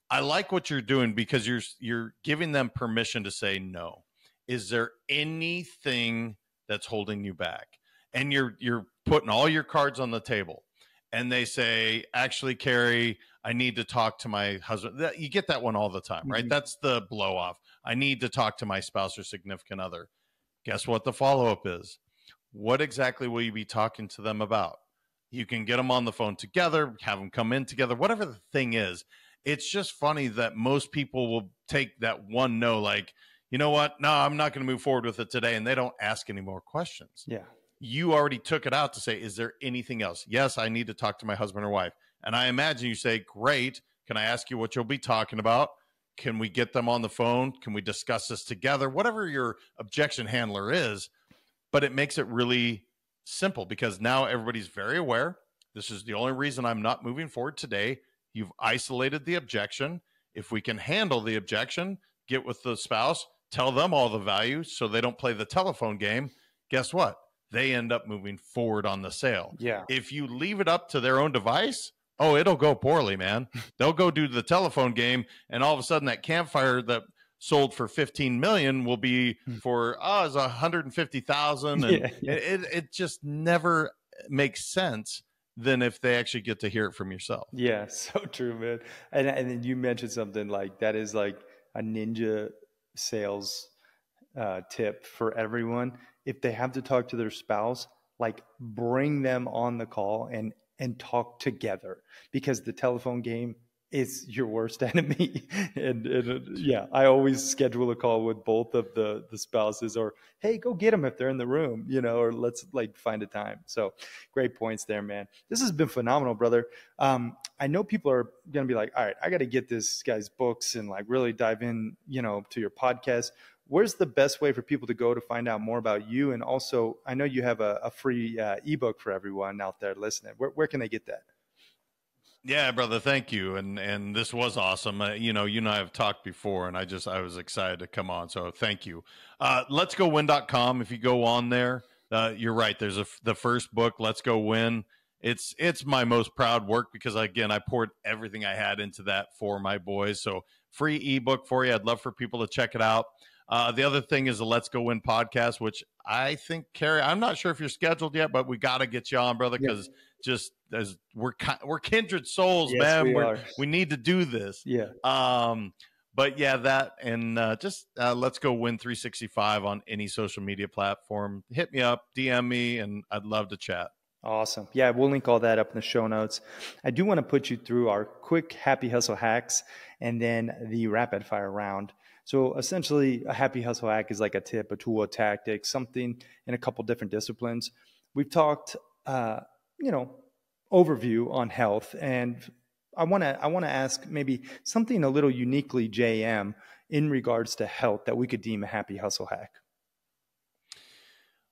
I like what you're doing because you're giving them permission to say no. Is there anything that's holding you back? And you're putting all your cards on the table. And they say, actually, Carrie, I need to talk to my husband. You get that one all the time, right? That's the blow off. I need to talk to my spouse or significant other. Guess what the follow-up is? What exactly will you be talking to them about? You can get them on the phone together, have them come in together, whatever the thing is. It's just funny that most people will take that one no, like, you know what? No, I'm not going to move forward with it today. And they don't ask any more questions. Yeah. You already took it out to say, is there anything else? Yes, I need to talk to my husband or wife. And I imagine you say, great. Can I ask you what you'll be talking about? Can we get them on the phone? Can we discuss this together? Whatever your objection handler is. But it makes it really simple because now everybody's very aware. This is the only reason I'm not moving forward today. You've isolated the objection. If we can handle the objection, get with the spouse, tell them all the value so they don't play the telephone game. Guess what? They end up moving forward on the sale. Yeah. If you leave it up to their own device, it'll go poorly, man. They'll go do the telephone game, and all of a sudden that campfire that sold for 15 million will be for is 150,000, and it just never makes sense than if they actually get to hear it from yourself. Yeah, so true, man. And then you mentioned something like that is like a ninja sales tip for everyone. If they have to talk to their spouse, like bring them on the call and talk together, because the telephone game is your worst enemy. and yeah, I always schedule a call with both of the spouses, or, hey, go get them if they're in the room, or let's like find a time. So great points there, man. This has been phenomenal, brother. I know people are going to be like, all right, I got to get this guy's books and like really dive in, to your podcast. Where's the best way for people to go to find out more about you? And also, I know you have a free ebook for everyone out there listening. Where can they get that? Yeah, brother. Thank you. And this was awesome. You and I have talked before, and I was excited to come on. So thank you. Let's go win.com. If you go on there, you're right. There's the first book, Let's Go Win. It's my most proud work because, again, I poured everything I had into that for my boys. So free ebook for you. I'd love for people to check it out. The other thing is the Let's Go Win podcast, which I think, Carrie, I'm not sure if you're scheduled yet, but we got to get you on, brother, because just as we're kindred souls, yes, man. We need to do this. Yeah. But yeah, that and just Let's Go Win 365 on any social media platform. Hit me up, DM me, and I'd love to chat. Awesome. Yeah, we'll link all that up in the show notes. I do want to put you through our quick happy hustle hacks and then the rapid fire round. So essentially, a happy hustle hack is like a tip, a tool, a tactic, something in a couple different disciplines. We've talked, overview on health, and I want to ask maybe something a little uniquely JM in regards to health that we could deem a happy hustle hack.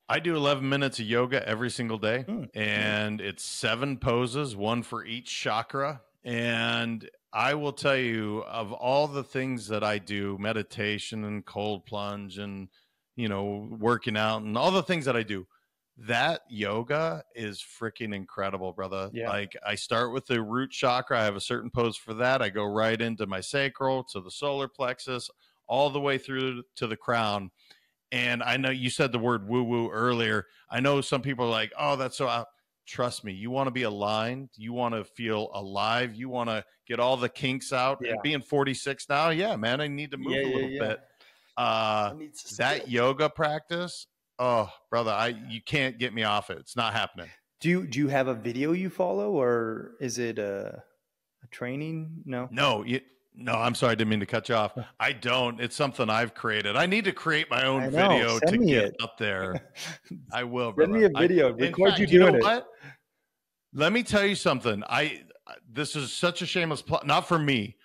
I do 11 minutes of yoga every single day, and it's 7 poses, 1 for each chakra. And I will tell you, of all the things that I do, meditation and cold plunge and, working out and all the things that I do, that yoga is freaking incredible, brother. Yeah. Like, I start with the root chakra. I have a certain pose for that. I go right into my sacral, to the solar plexus, all the way through to the crown. And I know you said the word woo-woo earlier. I know some people are like, oh, that's so out. Trust me, you want to be aligned. You want to feel alive. You want to get all the kinks out. Yeah. And being 46 now, yeah, man, I need to move a little bit. That yoga practice, oh, brother, you can't get me off it. It's not happening. Do you have a video you follow, or is it a training? No. No, I'm sorry. I didn't mean to cut you off. I don't. It's something I've created. I need to create my own video to get up there. I will, brother. Send me a video. Record you doing it. What? Let me tell you something. This is such a shameless plug. Not for me.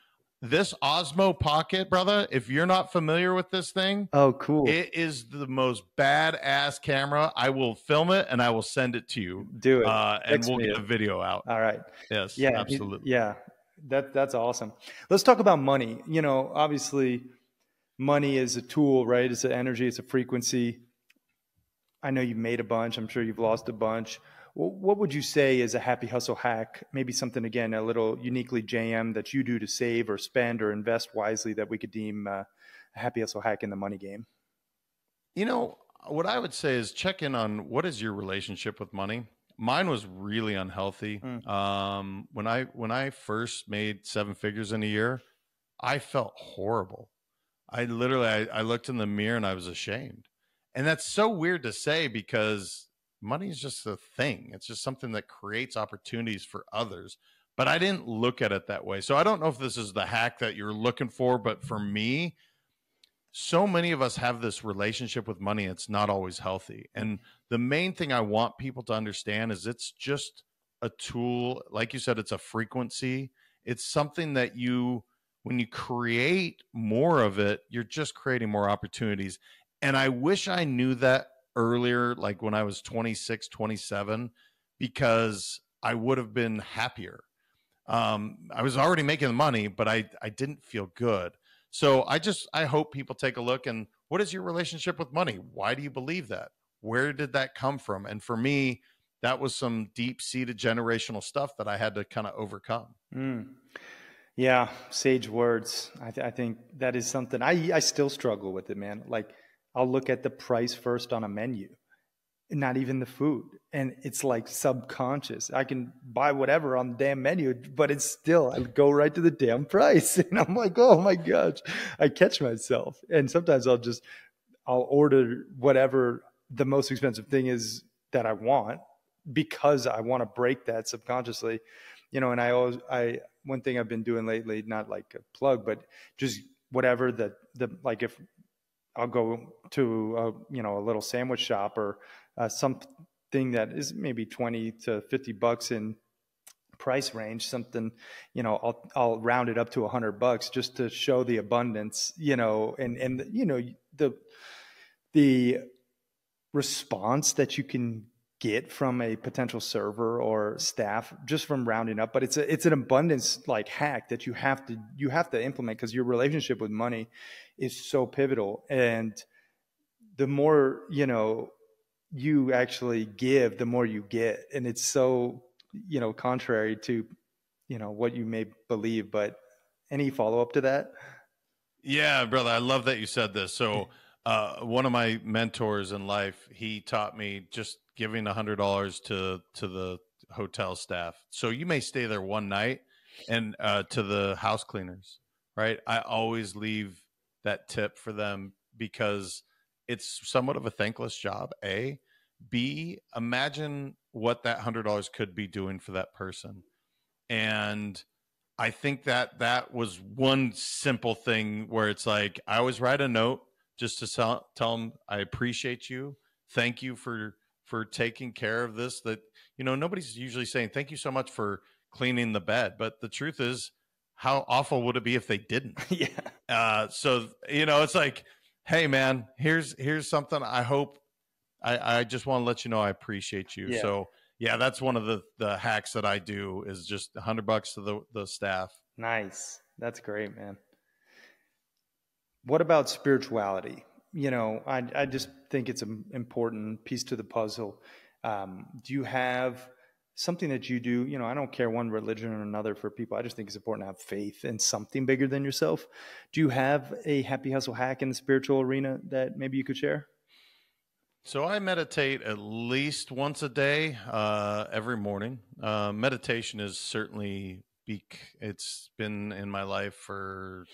this Osmo Pocket, brother, if you're not familiar with this thing, oh, cool. It is the most badass camera. I will film it and I will send it to you. Do it. And we'll get a video out. All right. Yes, Yeah, absolutely. Yeah, that's awesome. Let's talk about money. You know, obviously, money is a tool, right? It's an energy. It's a frequency. I know you've made a bunch. I'm sure you've lost a bunch. What would you say is a happy hustle hack? Maybe something, again, a little uniquely JM that you do to save or spend or invest wisely that we could deem a happy hustle hack in the money game. You know, what I would say is check in on what is your relationship with money. Mine was really unhealthy. When I first made 7 figures in a year, I felt horrible. I looked in the mirror and I was ashamed. And that's so weird to say because money is just a thing. It's just something that creates opportunities for others. But I didn't look at it that way. So I don't know if this is the hack that you're looking for, but for me, so many of us have this relationship with money. It's not always healthy. And the main thing I want people to understand is it's just a tool. Like you said, it's a frequency. It's something that when you create more of it, you're just creating more opportunities. And I wish I knew that earlier, like when I was 26, 27, because I would have been happier. I was already making the money, but I didn't feel good. So I hope people take a look and what is your relationship with money? Why do you believe that? Where did that come from? And for me, that was some deep-seated generational stuff that I had to kind of overcome. Yeah, sage words. I think that is something I still struggle with it, man. Like I'll look at the price first on a menu, not even the food. And it's like subconscious. I can buy whatever on the damn menu, but it's still, I go right to the damn price. And I'm like, oh my gosh, I catch myself. And sometimes I'll order whatever the most expensive thing is that I want because I want to break that subconsciously. You know, and one thing I've been doing lately, not like a plug, but just whatever like if I'll go to a little sandwich shop or something that is maybe 20 to 50 bucks in price range, something, I'll round it up to $100 just to show the abundance, and the response that you can get from a potential server or staff just from rounding up. But it's an abundance like hack that you have to implement because your relationship with money is so pivotal. And the more, you actually give, the more you get. And it's so, contrary to, what you may believe, but any follow up to that? Yeah, brother. I love that you said this. So, one of my mentors in life, he taught me just giving $100 to the hotel staff. So you may stay there one night, and to the house cleaners, right? I always leave that tip for them because it's somewhat of a thankless job. A, B, imagine what that $100 could be doing for that person. And I think that was one simple thing where it's like, I always write a note just to tell them I appreciate you. Thank you for taking care of this. That, nobody's usually saying thank you so much for cleaning the bed. But the truth is, how awful would it be if they didn't? Yeah. So, it's like, hey man, here's something. I hope I just want to let you know I appreciate you. Yeah. So yeah, that's one of the hacks that I do is just $100 to the staff. Nice. That's great, man. What about spirituality? I just think it's an important piece to the puzzle. Do you have something that you do? I don't care one religion or another for people. I just think it's important to have faith in something bigger than yourself. Do you have a happy hustle hack in the spiritual arena that maybe you could share? So I meditate at least once a day, every morning. Meditation is certainly it's been in my life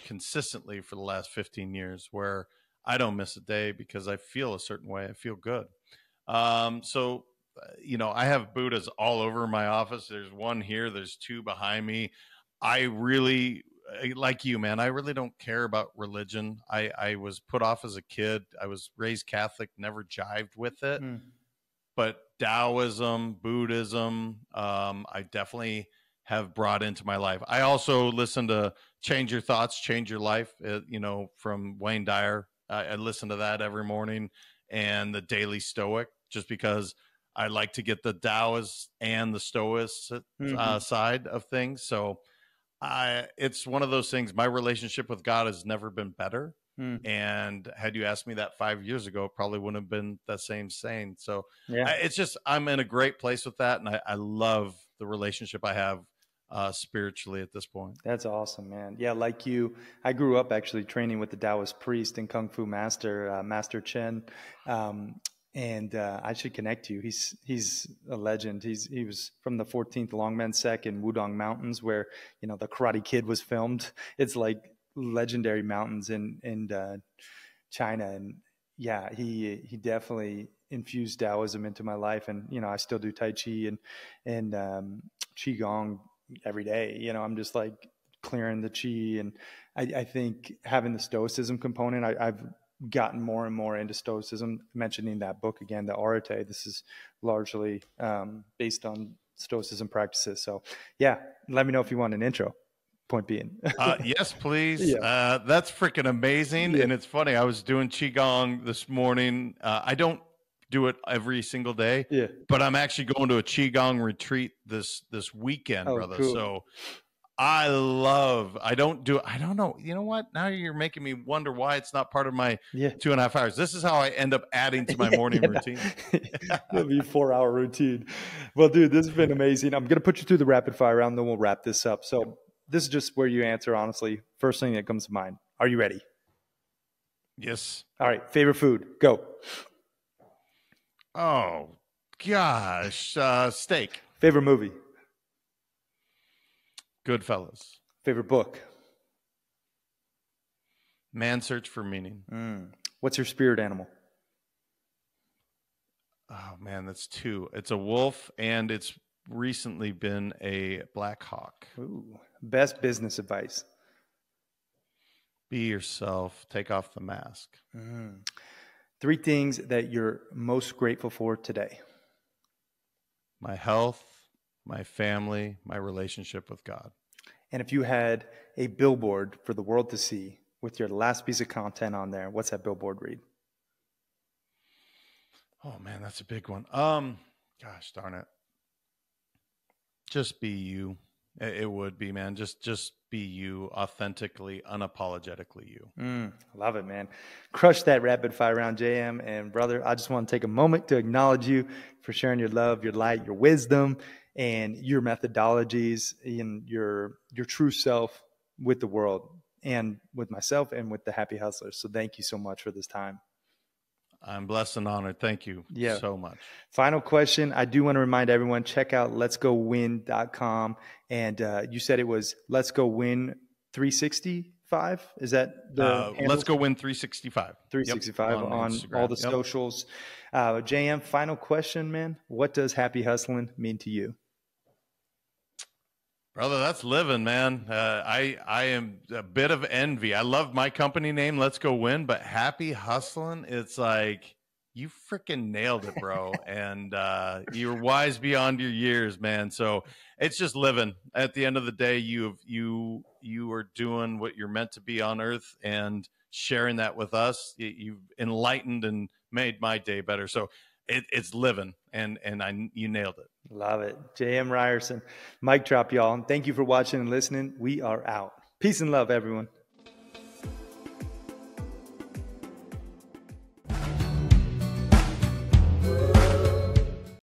consistently for the last 15 years where I don't miss a day because I feel a certain way. I feel good. So, I have Buddhas all over my office. There's one here. There's 2 behind me. I really, like you, man, I really don't care about religion. I was put off as a kid. I was raised Catholic, never jived with it. But Taoism, Buddhism, I definitely have brought into my life. I also listen to Change Your Thoughts, Change Your Life, from Wayne Dyer. I listen to that every morning, and the Daily Stoic, just because I like to get the Taoist and the Stoic side of things. So it's one of those things. My relationship with God has never been better. And had you asked me that 5 years ago, it probably wouldn't have been the same saying. So it's just, I'm in a great place with that. And I love the relationship I have spiritually at this point. That's awesome, man. Yeah, like you, I grew up actually training with the Taoist priest and Kung Fu master, Master Chen. And I should connect you. He's a legend. He was from the 14th Longmen Sec in Wudong Mountains, where the Karate Kid was filmed. It's like legendary mountains in China, and yeah, he definitely infused Taoism into my life. And I still do Tai Chi and Qigong every day. I'm just like clearing the Qi, and I think having the Stoicism component, I've gotten more and more into Stoicism. Mentioning that book again, the Arete, this is largely based on Stoicism practices. So yeah, let me know if you want an intro. Point being. Yes, please. That's freaking amazing. And it's funny, I was doing Qigong this morning. I don't do it every single day, but I'm actually going to a Qigong retreat this weekend, brother. Cool. So I don't know. You know what? Now you're making me wonder why it's not part of my 2.5 hours. This is how I end up adding to my morning routine. It'll be a 4-hour routine. Well, dude, this has been amazing. I'm going to put you through the rapid fire round, then we'll wrap this up. So this is just where you answer honestly. First thing that comes to mind. Are you ready? Yes. All right. Favorite food? Go. Oh, gosh. Steak. Favorite movie? Goodfellas. Favorite book? Man's Search for Meaning. What's your spirit animal? Oh, man, that's two. It's a wolf, and it's recently been a black hawk. Ooh. Best business advice? Be yourself. Take off the mask. 3 things that you're most grateful for today? My health, my family, my relationship with God. And if you had a billboard for the world to see with your last piece of content on there, what's that billboard read? Oh, man, that's a big one. Gosh darn it. Just be you. It would be, man. Just be you, authentically, unapologetically you. Love it, man. Crush that rapid fire round, JM. And brother, I just want to take a moment to acknowledge you for sharing your love, your light, your wisdom, and your methodologies and your true self with the world and with myself and with the Happy Hustlers. So thank you so much for this time. I'm blessed and honored. Thank you so much. Final question. I do want to remind everyone, check out letsgowin.com. And you said it was Let's Go Win 365. Is that the Let's Go Win 365. 365 on all the socials. JM, final question, man. What does happy hustling mean to you? Brother, that's living, man. I am a bit of envy. I love my company name, Let's Go Win, but happy hustling, it's like you freaking nailed it, bro. And you're wise beyond your years, man. So it's just living. At the end of the day, you are doing what you're meant to be on earth and sharing that with us. You've enlightened and made my day better. So it's living, and you nailed it. Love it. JM Ryerson. Mic drop, y'all. Thank you for watching and listening. We are out. Peace and love, everyone.